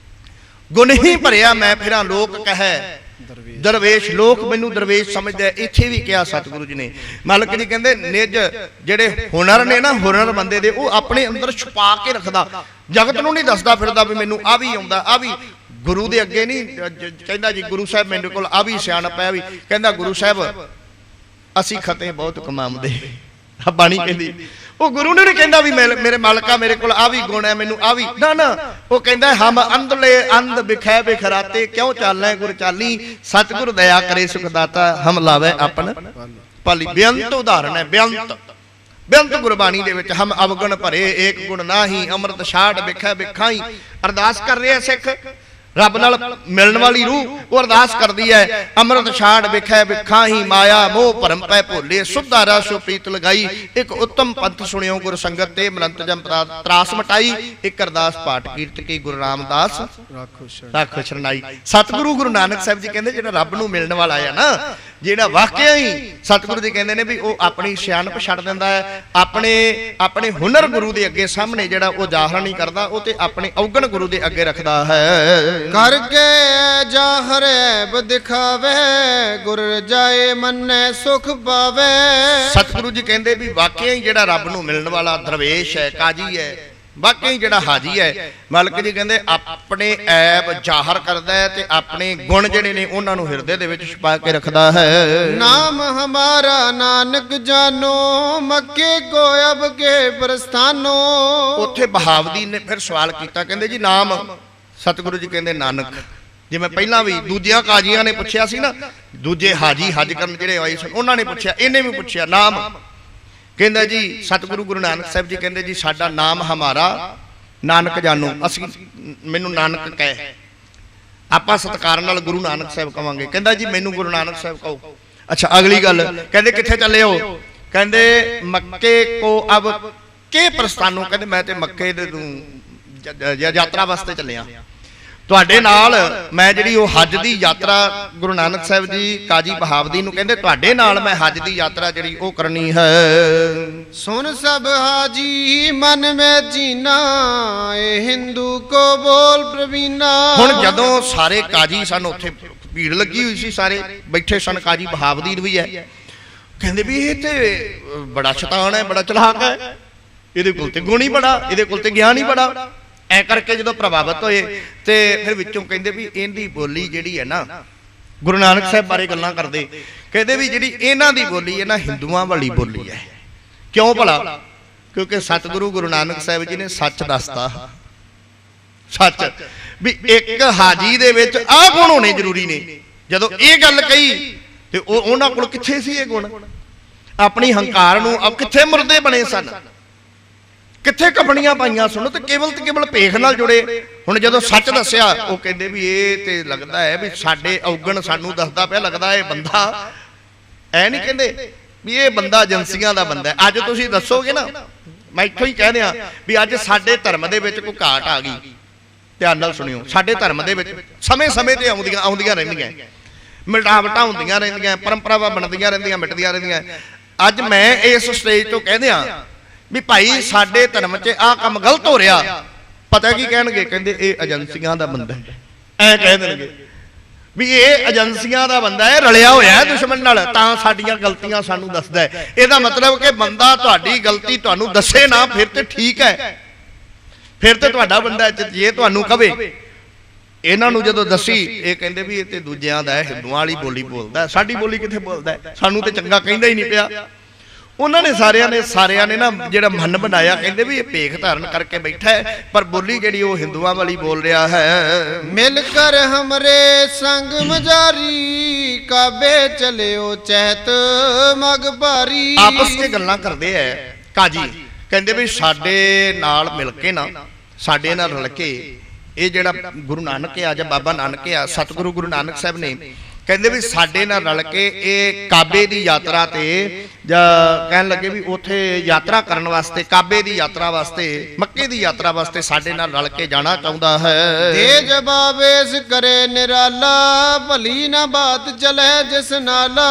ਗੁਨਹੀ ਭਰਿਆ ਮੈਂ ਫਿਰਾਂ, ਲੋਕ ਕਹੈ ਦਰਵੇਸ਼, ਲੋਕ ਮੈਨੂੰ ਦਰਵੇਸ਼ ਸਮਝਦੇ। ਇੱਥੇ ਵੀ ਕਿਹਾ ਸਤਿਗੁਰੂ ਜੀ ਨੇ। ਮਾਲਕ ਜੀ ਕਹਿੰਦੇ ਨਿਜ ਜਿਹੜੇ ਹੁਨਰ ਨੇ ਨਾ, ਹੁਨਰ ਬੰਦੇ ਦੇ, ਉਹ ਆਪਣੇ ਅੰਦਰ ਛੁਪਾ ਕੇ ਰੱਖਦਾ, ਜਗਤ ਨੂੰ ਨਹੀਂ ਦੱਸਦਾ ਫਿਰਦਾ ਵੀ ਮੈਨੂੰ ਆ ਵੀ ਆਉਂਦਾ, ਆ ਵੀ। ਗੁਰੂ ਦੇ ਅੱਗੇ ਨਹੀਂ ਕਹਿੰਦਾ ਜੀ ਗੁਰੂ ਸਾਹਿਬ ਮੇਰੇ ਕੋਲ ਆ ਵੀ ਸਿਆਣਪ ਹੈ, ਵੀ ਕਹਿੰਦਾ ਗੁਰੂ ਸਾਹਿਬ ਅਸੀਂ ਖਤੇ ਬਹੁਤ ਕਮਾਉਂਦੇ। ਬਾਣੀ ਕਹਿੰਦੀ, ਉਹ ਗੁਰੂ ਨੂੰ ਨਹੀਂ ਕਹਿੰਦਾ ਵੀ ਮੇਰੇ ਮਾਲਕਾ ਮੇਰੇ ਕੋਲ ਆ ਵੀ ਗੁਣ ਹੈ, ਮੈਨੂੰ ਆ ਵੀ ਨਾ। ਉਹ ਕਹਿੰਦਾ ਹਮ ਅੰਧਲੇ ਅੰਧ ਬਿਖੈ ਬਿਖਰਾਤੇ, ਕਿਉਂ ਚਾਲੈ ਗੁਰ ਚਾਲੀ, ਸਤਿਗੁਰ ਦਇਆ ਕਰੇ ਸੁਖ ਦਾਤਾ, ਹਮ ਲਾਵੇ ਆਪਨ ਪਾਲੀ। ਬੇਅੰਤ ਉਦਾਹਰਣ ਹੈ, ਬੇਅੰਤ ਗੁਰਬਾਣੀ ਦੇ ਵਿੱਚ। ਹਮ ਅਵਗੁਣ ਭਰੇ ਏਕ ਗੁਣ ਨਾਹੀ, ਅੰਮ੍ਰਿਤ ਛਾੜ ਬਿਖੈ ਬਿਖਾਈ। ਅਰਦਾਸ ਕਰ ਰਿਹਾ ਸਿੱਖ, ਰੱਬ ਨਾਲ ਮਿਲਣ ਵਾਲੀ ਰੂਹ, ਉਹ ਅਰਦਾਸ ਕਰਦੀ ਹੈ, ਅੰਮ੍ਰਿਤ ਛਾੜ ਵਿਖੈ ਵਿਖਾਹੀ, ਮਾਇਆ ਮੋਹ ਭਰਮ ਪੈ ਭੋਲੇ, ਸੁਧਾ ਰਸੋ ਪ੍ਰੀਤ ਲਗਾਈ। ਇੱਕ ਉੱਤਮ ਪੰਥ ਸੁਣਿਓ ਗੁਰ ਸੰਗਤ ਤੇ, ਮਲੰਤ ਜਮ ਤਰਾਸ ਮਟਾਈ। ਇੱਕ ਅਰਦਾਸ ਪਾਠ ਕੀਰਤ ਕੀ ਗੁਰੂ ਰਾਮਦਾਸ ਰਾਖੋ ਸ਼ਰਨਾਈ। ਸਤਿਗੁਰੂ ਗੁਰੂ ਨਾਨਕ ਸਾਹਿਬ ਜੀ ਕਹਿੰਦੇ ਜਿਹੜਾ ਰੱਬ ਨੂੰ ਮਿਲਣ ਵਾਲਾ ਹੈ ਨਾ, ਜਿਹੜਾ ਵਾਕਿਆ ਹੀ ਸਤਿਗੁਰੂ ਜੀ ਕਹਿੰਦੇ ਨੇ ਵੀ ਉਹ ਆਪਣੀ ਸਿਆਣਪ ਛੱਡ ਦਿੰਦਾ ਹੈ, ਆਪਣੇ ਹੁਨਰ ਗੁਰੂ ਦੇ ਅੱਗੇ ਸਾਹਮਣੇ ਜਿਹੜਾ ਉਹ ਜ਼ਾਹਰ ਨਹੀਂ ਕਰਦਾ, ਉਹ ਤੇ ਆਪਣੇ ਔਗਣ ਗੁਰੂ ਦੇ ਅੱਗੇ ਰੱਖਦਾ ਹੈ। ਕਰਕੇ ਜਾਹਰ ਐਬ ਦਿਖਾਵੇ, ਗੁਰ ਰਜਾਏ ਮੰਨੈ ਸੁਖ ਪਾਵੇ। ਸਤਿਗੁਰੂ ਜੀ ਕਹਿੰਦੇ ਵੀ ਵਾਕਿਆ ਹੀ ਜਿਹੜਾ ਰੱਬ ਨੂੰ ਮਿਲਣ ਵਾਲਾ ਦਰਵੇਸ਼ ਹੈ, ਕਾਜੀ ਹੈ, ਵਾਕਿਆ ਹੀ ਜਿਹੜਾ ਹਾਜੀ ਹੈ। ਮਾਲਕ ਜੀ ਕਹਿੰਦੇ ਆਪਣੇ ਐਬ ਜ਼ਾਹਰ ਕਰਦਾ ਹੈ ਤੇ ਆਪਣੇ ਗੁਣ ਜਿਹੜੇ ਨੇ ਉਹਨਾਂ ਨੂੰ ਹਿਰਦੇ ਦੇ ਵਿੱਚ ਛੁਪਾ ਕੇ ਰੱਖਦਾ ਹੈ। ਨਾਮ ਹਮਾਰਾ ਨਾਨਕ ਜਾਨੋ, ਮੱਕੇ ਕੋ ਅਬ ਕੇ ਪ੍ਰਸਥਾਨੋ। ਉੱਥੇ ਬਹਾਵਦੀ ਨੇ ਫਿਰ ਸਵਾਲ ਕੀਤਾ, ਕਹਿੰਦੇ ਜੀ ਨਾਮ, ਸਤਿਗੁਰੂ ਜੀ ਕਹਿੰਦੇ ਨਾਨਕ। ਜਿਵੇਂ ਪਹਿਲਾਂ ਵੀ ਦੂਜਿਆਂ ਕਾਜ਼ੀਆਂ ਨੇ ਪੁੱਛਿਆ ਸੀ ਨਾ, ਦੂਜੇ ਹਾਜੀ ਹੱਜ ਕਰਨ ਜਿਹੜੇ ਆਏ ਸਨ, ਉਹਨਾਂ ਨੇ ਪੁੱਛਿਆ, ਇਹਨੇ ਵੀ ਪੁੱਛਿਆ ਨਾਮ। ਕਹਿੰਦਾ ਜੀ ਸਤਿਗੁਰੂ ਗੁਰੂ ਨਾਨਕ ਸਾਹਿਬ ਜੀ ਕਹਿੰਦੇ ਜੀ ਸਾਡਾ ਨਾਮ ਹਮਾਰਾ ਨਾਨਕ ਜਾਨੋ, ਅਸੀਂ ਮੈਨੂੰ ਨਾਨਕ ਕਹਿ। ਆਪਾਂ ਸਤਿਕਾਰ ਨਾਲ ਗੁਰੂ ਨਾਨਕ ਸਾਹਿਬ ਕਵਾਂਗੇ। ਕਹਿੰਦਾ ਜੀ ਮੈਨੂੰ ਗੁਰੂ ਨਾਨਕ ਸਾਹਿਬ ਕਹੋ। ਅੱਛਾ ਅਗਲੀ ਗੱਲ ਕਹਿੰਦੇ ਕਿੱਥੇ ਚੱਲੇ ਹੋ? ਕਹਿੰਦੇ ਮੱਕੇ ਕੋ ਅਬ के प्रस्थानों कहते मैं ते मक्के दे यात्रा वास्ते चलिया ਤੁਹਾਡੇ ਨਾਲ मैं जिहड़ी ਉਹ हज की यात्रा गुरु नानक साहब जी काजी बहावदी नूं कहंदे ਤੁਹਾਡੇ ਨਾਲ मैं हज की यात्रा जिहड़ी ਉਹ करनी है। सुन सब हाजी मन में जीना ए हिंदू को बोल प्रवीणा। हुण जदों सारे काजी सन उत्थे भीड़ लगी हुई सी सारे बैठे सन काजी बहावदी भी है कहंदे भी ये ते बड़ा शैतान है बड़ा चलाक है ਇਹਦੇ ਕੋਲ ਤੇ ਗੁਣ ਹੀ बड़ा ਇਹਦੇ ਕੋਲ ਤੇ ਗਿਆਨ ਹੀ बड़ा ਐ ਕਰਕੇ ਜਦੋਂ ਪ੍ਰਭਾਵਿਤ ਹੋਏ ਤੇ ਫਿਰ ਵਿੱਚੋਂ ਕਹਿੰਦੇ ਵੀ ਇਹਦੀ ਬੋਲੀ ਜਿਹੜੀ ਹੈ ਨਾ ਗੁਰੂ ਨਾਨਕ ਸਾਹਿਬ ਬਾਰੇ ਗੱਲਾਂ ਕਰਦੇ ਕਹਿੰਦੇ ਵੀ ਜਿਹੜੀ ਇਹਨਾਂ ਦੀ ਬੋਲੀ ਹੈ ਨਾ ਹਿੰਦੂਆਂ ਵਾਲੀ ਬੋਲੀ ਹੈ। ਕਿਉਂ ਭਲਾ? ਕਿਉਂਕਿ ਸਤਿਗੁਰੂ ਗੁਰੂ ਨਾਨਕ ਸਾਹਿਬ ਜੀ ਨੇ ਸੱਚ ਦੱਸਤਾ ਸੱਚ ਵੀ ਇੱਕ ਹਾਜੀ ਦੇ ਵਿੱਚ ਆਹ ਗੁਣ ਹੋਣੇ ਜ਼ਰੂਰੀ ਨੇ। ਜਦੋਂ ਇਹ ਗੱਲ ਕਹੀ ਤੇ ਉਹਨਾਂ ਕੋਲ ਕਿੱਥੇ ਸੀ ਇਹ ਗੁਣ? ਆਪਣੀ ਹੰਕਾਰ ਨੂੰ ਕਿੱਥੇ ਮੁਰਦੇ ਬਣੇ ਸਨ ਕਿੱਥੇ ਕਪੜੀਆਂ ਪਾਈਆਂ ਸੁਣੋ ਤੇ ਕੇਵਲ ਭੇਖ ਨਾਲ ਜੁੜੇ। ਹੁਣ ਜਦੋਂ ਸੱਚ ਦੱਸਿਆ ਉਹ ਕਹਿੰਦੇ ਵੀ ਇਹ ਤੇ ਲੱਗਦਾ ਹੈ ਵੀ ਸਾਡੇ ਔਗਣ ਸਾਨੂੰ ਦੱਸਦਾ ਪਿਆ ਲੱਗਦਾ ਇਹ ਬੰਦਾ ਐ ਨਹੀਂ ਕਹਿੰਦੇ ਵੀ ਇਹ ਬੰਦਾ ਏਜੰਸੀਆਂ ਦਾ ਬੰਦਾ। ਅੱਜ ਤੁਸੀਂ ਦੱਸੋਗੇ ਨਾ ਮੈਂ ਇੱਥੋਂ ਹੀ ਕਹਿ ਦਿਆਂ ਵੀ ਅੱਜ ਸਾਡੇ ਧਰਮ ਦੇ ਵਿੱਚ ਕੋਈ ਘਾਟ ਆ ਗਈ ਧਿਆਨ ਨਾਲ ਸੁਣਿਓ। ਸਾਡੇ ਧਰਮ ਦੇ ਵਿੱਚ ਸਮੇਂ ਤੇ ਆਉਂਦੀਆਂ ਰਹਿੰਦੀਆਂ ਮਿਲਾਵਟਾਂ ਹੁੰਦੀਆਂ ਰਹਿੰਦੀਆਂ ਪਰੰਪਰਾਵਾਂ ਬਣਦੀਆਂ ਰਹਿੰਦੀਆਂ ਮਿਟਦੀਆਂ ਰਹਿੰਦੀਆਂ। ਅੱਜ ਮੈਂ ਇਸ ਸਟੇਜ ਤੋਂ ਕਹਿ ਦਿਆਂ ਵੀ ਭਾਈ ਸਾਡੇ ਧਰਮ 'ਚ ਆਹ ਕੰਮ ਗਲਤ ਹੋ ਰਿਹਾ ਪਤਾ ਕੀ ਕਹਿਣਗੇ ਕਹਿੰਦੇ ਇਹ ਏਜੰਸੀਆਂ ਦਾ ਬੰਦਾ ਐ ਕਹਿ ਦੇਣਗੇ ਵੀ ਇਹ ਏਜੰਸੀਆਂ ਦਾ ਬੰਦਾ ਹੈ ਰਲਿਆ ਹੋਇਆ ਦੁਸ਼ਮਣ ਨਾਲ ਤਾਂ ਸਾਡੀਆਂ ਗਲਤੀਆਂ ਸਾਨੂੰ ਦੱਸਦਾ ਹੈ। ਇਹਦਾ ਮਤਲਬ ਕਿ ਬੰਦਾ ਤੁਹਾਡੀ ਗਲਤੀ ਤੁਹਾਨੂੰ ਦੱਸੇ ਨਾ ਫਿਰ ਤੇ ਠੀਕ ਹੈ ਫਿਰ ਤੇ ਤੁਹਾਡਾ ਬੰਦਾ ਜੇ ਤੁਹਾਨੂੰ ਕਵੇ। ਇਹਨਾਂ ਨੂੰ ਜਦੋਂ ਦੱਸੀ ਇਹ ਕਹਿੰਦੇ ਵੀ ਇਹ ਤੇ ਦੂਜਿਆਂ ਦਾ ਹਿੰਦੂਆਂ ਵਾਲੀ ਬੋਲੀ ਬੋਲਦਾ ਸਾਡੀ ਬੋਲੀ ਕਿੱਥੇ ਬੋਲਦਾ ਸਾਨੂੰ ਤੇ ਚੰਗਾ ਕਹਿੰਦਾ ਹੀ ਨਹੀਂ ਪਿਆ। ਉਹਨਾਂ ਨੇ ਸਾਰਿਆਂ ਨੇ ਨਾ ਜਿਹੜਾ ਮਨ ਬਣਾਇਆ ਕਹਿੰਦੇ ਵੀ ਇਹ ਭੇਖ ਧਾਰਨ ਕਰਕੇ ਬੈਠਾ ਹੈ ਪਰ ਬੋਲੀ ਜਿਹੜੀ ਉਹ ਹਿੰਦੂਆਂ ਵਾਲੀ ਬੋਲ ਰਿਹਾ ਹੈ। ਮਿਲ ਕਰ ਹਮਰੇ ਸੰਗ ਮਜਾਰੀ ਕਾਬੇ ਚਲਿਓ ਚਹਿਤ ਮਗ ਭਾਰੀ। ਆਪਸ ਵਿੱਚ ਗੱਲਾਂ ਕਰਦੇ ਐ ਕਾਜੀ ਕਹਿੰਦੇ ਵੀ ਸਾਡੇ ਨਾਲ ਮਿਲ ਕੇ ਨਾ ਸਾਡੇ ਨਾਲ ਰਲ ਕੇ ਇਹ ਜਿਹੜਾ ਗੁਰੂ ਨਾਨਕ ਆ ਜਾਂ ਬਾਬਾ ਨਾਨਕ ਆ ਸਤਿਗੁਰੂ ਗੁਰੂ ਨਾਨਕ ਸਾਹਿਬ ਨੇ ਕਹਿੰਦੇ ਵੀ ਸਾਡੇ ਨਾਲ ਰਲ ਕੇ ਇਹ ਕਾਬੇ ਦੀ ਯਾਤਰਾ ਤੇ ਜਾਂ ਕਹਿਣ ਲੱਗੇ ਵੀ ਉੱਥੇ ਯਾਤਰਾ ਕਰਨ ਵਾਸਤੇ ਕਾਬੇ ਦੀ ਯਾਤਰਾ ਵਾਸਤੇ ਮੱਕੇ ਦੀ ਯਾਤਰਾ ਵਾਸਤੇ ਸਾਡੇ ਨਾਲ ਰਲ ਕੇ ਜਾਣਾ ਚਾਹੁੰਦਾ ਹੈ। ਦੇ ਜਵਾਬ ਇਸ ਕਰੇ ਨਿਰਾਲਾ ਭਲੀ ਨਾ ਬਾਤ ਚਲੇ ਜਿਸ ਨਾਲਾ।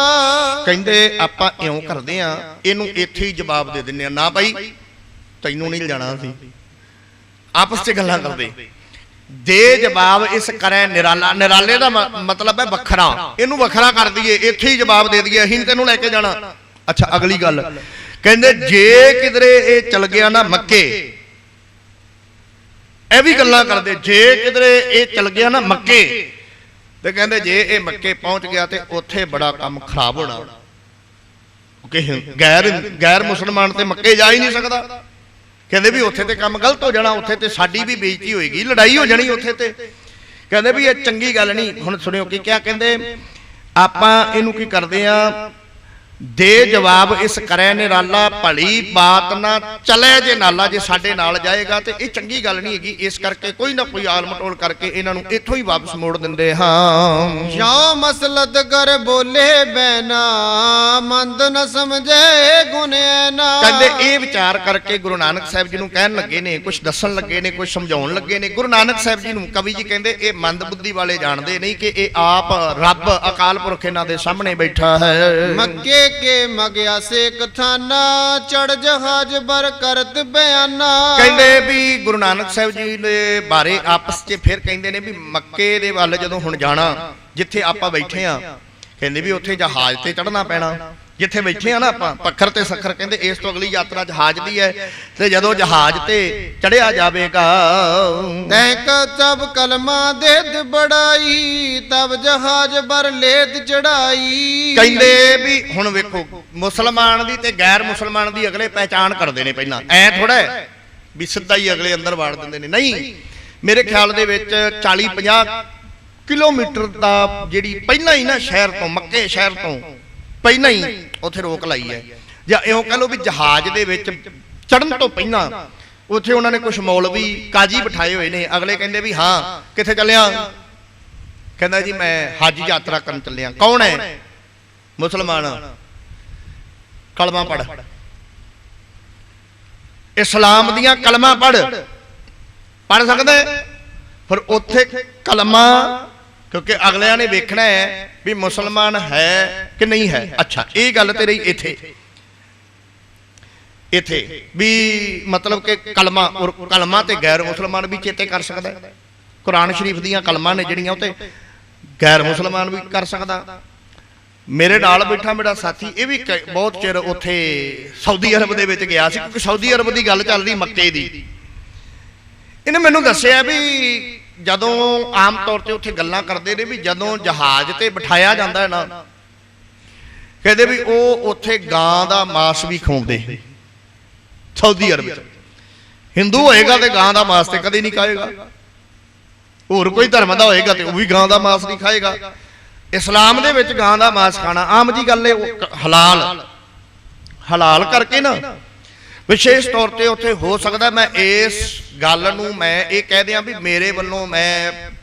ਕਹਿੰਦੇ ਆਪਾਂ ਇਉਂ ਕਰਦੇ ਆ ਇਹਨੂੰ ਇੱਥੇ ਹੀ ਜਵਾਬ ਦੇ ਦਿੰਨੇ ਆ ਨਾ ਭਾਈ ਤੈਨੂੰ ਨਹੀਂ ਜਾਣਾ ਸੀ। ਆਪਸ 'ਚ ਗੱਲਾਂ ਕਰਦੇ ਦੇ ਜਵਾਬ ਇਸ ਕਰੇ ਨਿਰਾਲਾ। ਨਿਰਾਲੇ ਦਾ ਮਤਲਬ ਹੈ ਵੱਖਰਾ ਇਹਨੂੰ ਵੱਖਰਾ ਕਰ ਦਈਏ ਇੱਥੇ ਹੀ ਜਵਾਬ ਦੇ ਦਈਏ ਅਸੀਂ ਤੈਨੂੰ ਲੈ ਕੇ ਜਾਣਾ। ਅੱਛਾ ਅਗਲੀ ਗੱਲ ਕਹਿੰਦੇ ਜੇ ਕਿਧਰੇ ਇਹ ਚਲ ਗਿਆ ਨਾ ਮੱਕੇ ਇਹ ਵੀ ਗੱਲਾਂ ਕਰਦੇ ਜੇ ਕਿਧਰੇ ਇਹ ਚਲ ਗਿਆ ਨਾ ਮੱਕੇ ਤੇ ਕਹਿੰਦੇ ਜੇ ਇਹ ਮੱਕੇ ਪਹੁੰਚ ਗਿਆ ਤੇ ਉੱਥੇ ਬੜਾ ਕੰਮ ਖਰਾਬ ਹੋਣਾ ਕਿ ਗੈਰ ਮੁਸਲਮਾਨ ਤੇ ਮੱਕੇ ਜਾ ਹੀ ਨਹੀਂ ਸਕਦਾ। ਕਹਿੰਦੇ ਵੀ ਉੱਥੇ ਤੇ ਕੰਮ ਗਲਤ ਹੋ ਜਾਣਾ ਉੱਥੇ ਤੇ ਸਾਡੀ ਵੀ ਬੇਇੱਜ਼ਤੀ ਹੋਏਗੀ ਲੜਾਈ ਹੋ ਜਾਣੀ ਉੱਥੇ ਤੇ। ਕਹਿੰਦੇ ਵੀ ਇਹ ਚੰਗੀ ਗੱਲ ਨਹੀਂ। ਹੁਣ ਸੁਣਿਓ ਕੀ ਕਿਹਾ ਕਹਿੰਦੇ ਆਪਾਂ ਇਹਨੂੰ ਕੀ ਕਰਦੇ ਆ ਦੇ ਜਵਾਬ ਇਸ ਕਰੇ ਨਿਰਾਲਾ ਭਲੀ ਬਾਤ ਨਾ ਚਲੇ ਜੇ ਨਾਲਾ। ਜੇ ਸਾਡੇ ਨਾਲ ਜਾਏਗਾ ਤੇ ਇਹ ਚੰਗੀ ਗੱਲ ਨਹੀਂ ਹੈਗੀ ਇਸ ਕਰਕੇ ਕੋਈ ਨਾ ਕੋਈ ਆਲ ਮਟੋਲ ਕਰਕੇ ਇਹਨਾਂ ਨੂੰ ਇੱਥੋਂ ਹੀ ਵਾਪਸ ਮੋੜ ਦਿੰਦੇ ਹਾਂ। ਜਾਂ ਮਸਲਤ ਕਰ ਬੋਲੇ ਬੈਨਾ ਮੰਦ ਨ ਸਮਝੇ ਗੁਨੇ ਨਾ। ਕਹਿੰਦੇ ਇਹ ਵਿਚਾਰ ਕਰਕੇ ਗੁਰੂ ਨਾਨਕ ਸਾਹਿਬ ਜੀ ਨੂੰ ਕਹਿਣ ਲੱਗੇ ਨੇ ਕੁਝ ਦੱਸਣ ਲੱਗੇ ਨੇ ਕੁਝ ਸਮਝਾਉਣ ਲੱਗੇ ਨੇ। ਗੁਰੂ ਨਾਨਕ ਸਾਹਿਬ ਜੀ ਨੂੰ ਕਵੀ ਜੀ ਕਹਿੰਦੇ ਇਹ ਮੰਦ ਬੁੱਧੀ ਵਾਲੇ ਜਾਣਦੇ ਨਹੀਂ ਕਿ ਇਹ ਆਪ ਰੱਬ ਅਕਾਲ ਪੁਰਖ ਇਹਨਾਂ ਦੇ ਸਾਹਮਣੇ ਬੈਠਾ ਹੈ। ਮੱਕੇ के मगया से कथाना चढ़ जहाज बर करत बयाना। ਕਹਿੰਦੇ ਵੀ ਗੁਰੂ ਨਾਨਕ ਸਾਹਿਬ ਜੀ ਦੇ ਬਾਰੇ ਆਪਸ 'ਚ ਫਿਰ ਕਹਿੰਦੇ ਨੇ ਵੀ ਮੱਕੇ ਦੇ ਵੱਲ ਜਦੋਂ ਹੁਣ ਜਾਣਾ ਜਿੱਥੇ ਆਪਾਂ ਬੈਠੇ ਆ ਕਹਿੰਦੇ ਵੀ ਉੱਥੇ ਜਹਾਜ਼ ਤੇ ਚੜ੍ਹਨਾ ਪੈਣਾ ਜਿੱਥੇ ਬੈਠੇ ਆ ਨਾ ਆਪਾਂ ਪੱਖਰ ਤੇ ਸੱਖਰ ਕਹਿੰਦੇ ਇਸ ਤੋਂ ਅਗਲੀ ਯਾਤਰਾ ਜਹਾਜ਼ ਦੀ ਹੈ ਤੇ ਜਦੋਂ ਜਹਾਜ਼ ਤੇ ਚੜਿਆ ਜਾਵੇਗਾ ਤੈ ਕਤਬ ਕਲਮਾ ਦੇਦ ਬੜਾਈ ਤਬ ਜਹਾਜ਼ ਬਰ ਲੇਦ ਚੜਾਈ। ਕਹਿੰਦੇ ਵੀ ਹੁਣ ਵੇਖੋ ਮੁਸਲਮਾਨ ਦੀ ਤੇ ਗੈਰ ਮੁਸਲਮਾਨ ਦੀ ਅਗਲੇ ਪਹਿਚਾਣ ਕਰਦੇ ਨੇ ਪਹਿਲਾਂ ਐ ਥੋੜਾ ਵੀ ਸਿੱਧਾ ਹੀ ਅਗਲੇ ਅੰਦਰ ਵਾੜ ਦਿੰਦੇ ਨੇ। ਨਹੀਂ ਮੇਰੇ ਖਿਆਲ ਦੇ ਵਿੱਚ 40-50 ਕਿਲੋਮੀਟਰ ਦਾ ਜਿਹੜੀ ਪਹਿਲਾਂ ਹੀ ਨਾ ਸ਼ਹਿਰ ਤੋਂ ਮੱਕੇ ਸ਼ਹਿਰ ਤੋਂ ਪਹਿਲਾਂ ਹੀ ਉੱਥੇ ਰੋਕ ਲਾਈ ਹੈ ਜਾਂ ਇਉਂ ਕਹ ਲਓ ਵੀ ਜਹਾਜ਼ ਦੇ ਵਿੱਚ ਚੜਨ ਤੋਂ ਪਹਿਲਾਂ ਉੱਥੇ ਉਹਨਾਂ ਨੇ ਕੁਝ ਮੌਲਵੀ ਕਾਜੀ ਬਿਠਾਏ ਹੋਏ ਨੇ। ਅਗਲੇ ਕਹਿੰਦੇ ਵੀ ਹਾਂ ਕਿੱਥੇ ਚੱਲਿਆ ਕਹਿੰਦਾ ਜੀ ਮੈਂ ਹਜ ਯਾਤਰਾ ਕਰਨ ਚੱਲਿਆ। ਕੌਣ ਹੈ? ਮੁਸਲਮਾਨ। ਕਲਮਾ ਪੜ इस्लाम दियां कलमां पढ़ सकदा है, पर उत्थे कलमा क्योंकि अगलियां ने वेखना है भी मुसलमान है कि नहीं है। अच्छा ये गल ते रही इथे भी मतलब कि कलमा और कलमा ते गैर मुसलमान भी चेते कर सकदा है। कुरान शरीफ दियां कलमां ने जिहड़ियां उते गैर मुसलमान भी कर सकदा। मेरे नाल बैठा मेरा साथी ये भी बहुत चिर उत्थे सऊदी अरब दे विच गया सी, क्योंकि सऊदी अरब की गल चल रही मक्के दी। इन्हें मैनूं दस्सिया भी जदों आम तौर पर उत्थे गल्लां करदे ने भी जदों जहाज ते बिठाया जाता है ना, कहते भी वो उत्थे गां दा मांस भी खाउंदे सऊदी अरब च। हिंदू होएगा तो गां दा मांस ते कदे नहीं खाएगा, होर कोई धर्म दा होएगा तो वह भी गां दा मांस नहीं खाएगा। इस्लाम दे विच गां दा मांस खाना आम जी गल है, हलाल करके ना विशेष तौर पर उत्थे हो सकता मैं इस गल नूं मैं ये कह दियां भी मेरे वालों मैं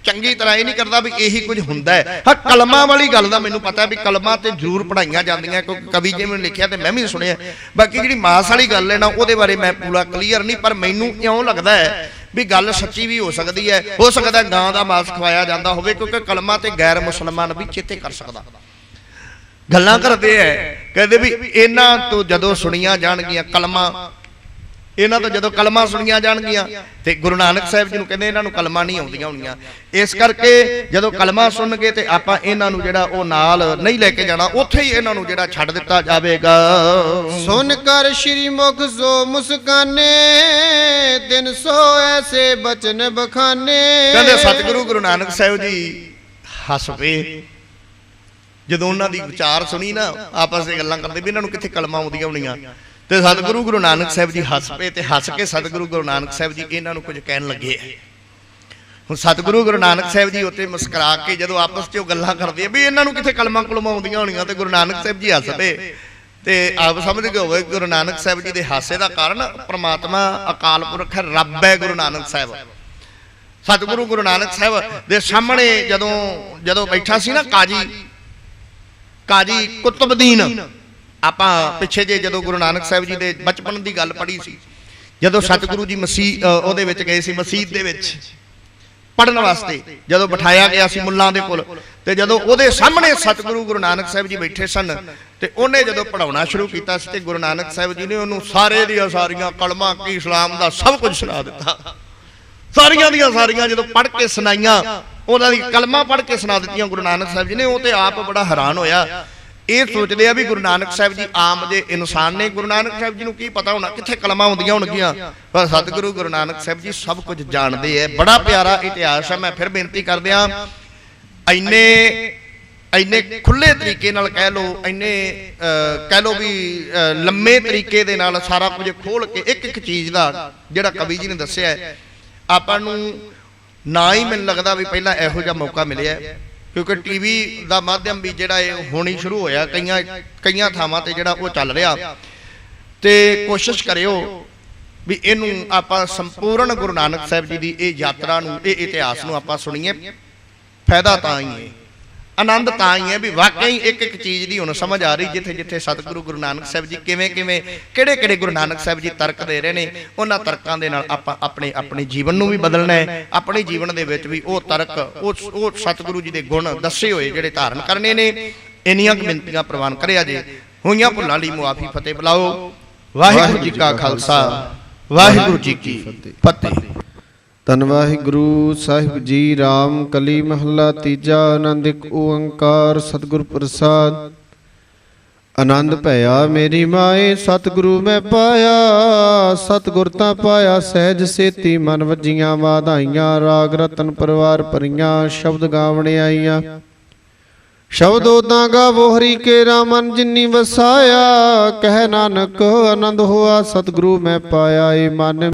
चंगी तरह ये नहीं करता भी यही कुछ हुंदा है। हाँ कलमा वाली गल दा मैनूं पता भी कलमा ते जरूर पढ़ाईयां जांदियां, क्योंकि कवि जी ने लिखिया ते मैं भी सुनिया। बाकी जिहड़ी मास वाली गल है ना उहदे बारे मैं पूरा क्लीयर नहीं, पर मैनूं इउं लगदा है भी गल सच्ची भी हो सकती है। हो सकता है गां दा मांस खवाया जाता होवे, क्योंकि कलमा ते गैर मुसलमान भी चेते कर सकदा। गल्लां करदे है कहदे भी इन्हां तो जदों सुणियां जाणगियां कलमा, इन्हां तो जदों कलमा सुणियां जाणगियां ते गुरु नानक साहिब जी नूं कहंदे इन्हां नूं कलमा नहीं आउंदियां होणीਆਂ। इस करके जदों कलमा सुणगे ते आपां इन्हां नूं जिहड़ा ओह नाल नहीं लैके जाना, उत्थे ही इन्हां नूं जिहड़ा छड्ड दित्ता जावेगा। सुन कर श्री मुख सो मुस्काने, दिन सो ऐसे बचन बखाने। कहंदे सतगुरु गुरु नानक साहिब जी हस पे जदों उन्हां दी विचार सुनी ना, आपस में गल्लां करदे भी इन्हां नूं कित्थे कलमा आउंदियां होणीਆਂ। ते सतगुरु गुरु नानक साहिब जी हस पे ते हस के सतगुरु गुरु नानक साहिब जी इन्हां नूं कुछ कहन लगे। हुण सतगुरु गुरु नानक साहिब जी उत्ते मुस्कुरा के जदों आपस च गल्लां करदे भी इन्हां नूं कित्थे कलमा कुलमा आउंदियां होणीਆਂ, ते गुरु नानक साहिब जी हस पे ते आप समझ गए होवे गुरु नानक साहिब जी दे हासे दा कारण परमात्मा अकाल पुरख है, रब है गुरु नानक साहिब। सतगुरु गुरु नानक साहिब दे सामने जदों बैठा सी ना काजी कुतुबुद्दीन, आपां पिछे जे जदों गुरु नानक साहिब जी दे बचपन की गल पढ़ी सी, जदों सतगुरु जी मसीह ओहदे विच गए सी मसीत दे विच पढ़न वास्ते, जदों बिठाया गया सी मुल्लां दे कोल, ते जदों ओहदे सामने सतगुरु गुरु नानक साहिब जी बैठे सन ते उहने जदों पढ़ाउणा शुरू कीता सी ते गुरु नानक साहिब जी ने उहनूं सारे दियां सारियां कलमां की इस्लाम दा सब कुछ सुणा दिता। सारियां दियां सारियां जदों पढ़ के सुनाईयां, उहनां दी कलमां पढ़ के सुना दित्तियां गुरु नानक साहिब जी ने। वो तो आप बड़ा हैरान होया, ये सोचते हैं भी गुरु नानक साहिब जी आम जे इंसान ने, गुरु नानक साहिब जी नूं की पता होना कित्थे कलमां आउंदियां होणगीਆਂ, पर सतगुरु गुरु नानक साहिब जी सब कुछ जानते हैं। बड़ा प्यारा इतिहास है। मैं फिर बेनती कर दियां इन्ने खुले तरीके नाल कह लो, इन्ने कह लो भी लम्मे तरीके दे नाल सारा कुछ खोल के एक एक चीज़ का जिहड़ा कवि जी ने दस्सिया है, आपां नूं ना ही मैनूं लगदा भी पहला इहो जिहा मौका मिलिया, क्योंकि टीवी का माध्यम भी जिहड़ा होनी शुरू होया कई थावां ते जिहड़ा वो चल रहा। तो कोशिश करियो भी इनू आपां संपूर्ण गुरु नानक साहिब जी की ये यात्रा नूं ये इतिहास नूं आपां सुणीए। फायदा तां ही है, आनंद तां ही है भी वाकई एक एक चीज़ की हुण समझ आ रही, जिथे जिथे सतगुरु गुरु नानक साहिब जी किवें किवें किहड़े किहड़े गुरु नानक साहिब जी तर्क दे रहे ने, उन्हां तर्कां दे नाल आपां अपने अपने जीवन नूं भी बदलना है, अपने जीवन दे विच भी वो तर्क वो सतगुरु जी दे गुण दस्से होए जिहड़े धारण करने ने। इन्नियां बेनतियां प्रवान करिया जे, होईयां भुल्लां लई मुआफी फतेह बुलाओ। वाहिगुरू जी का खालसा, वाहिगुरू जी की फतेह। धन वाहिगुरू साहिब जी। राम कली महला तीजा। आनंद एक ओंकार सतगुर प्रसाद। आनंद भया मेरी माए सतगुरु मैं पाया, सतगुर तां पाया सहज सेती मन वजियां वाधाइयां। राग रतन परवार परियां शब्द गावणे आईयां। शब्द ओदां गावो हरि के रामन जिन्नी वसाया। कह नानक आनंद होआ सतगुरु मैं पाया। ए मन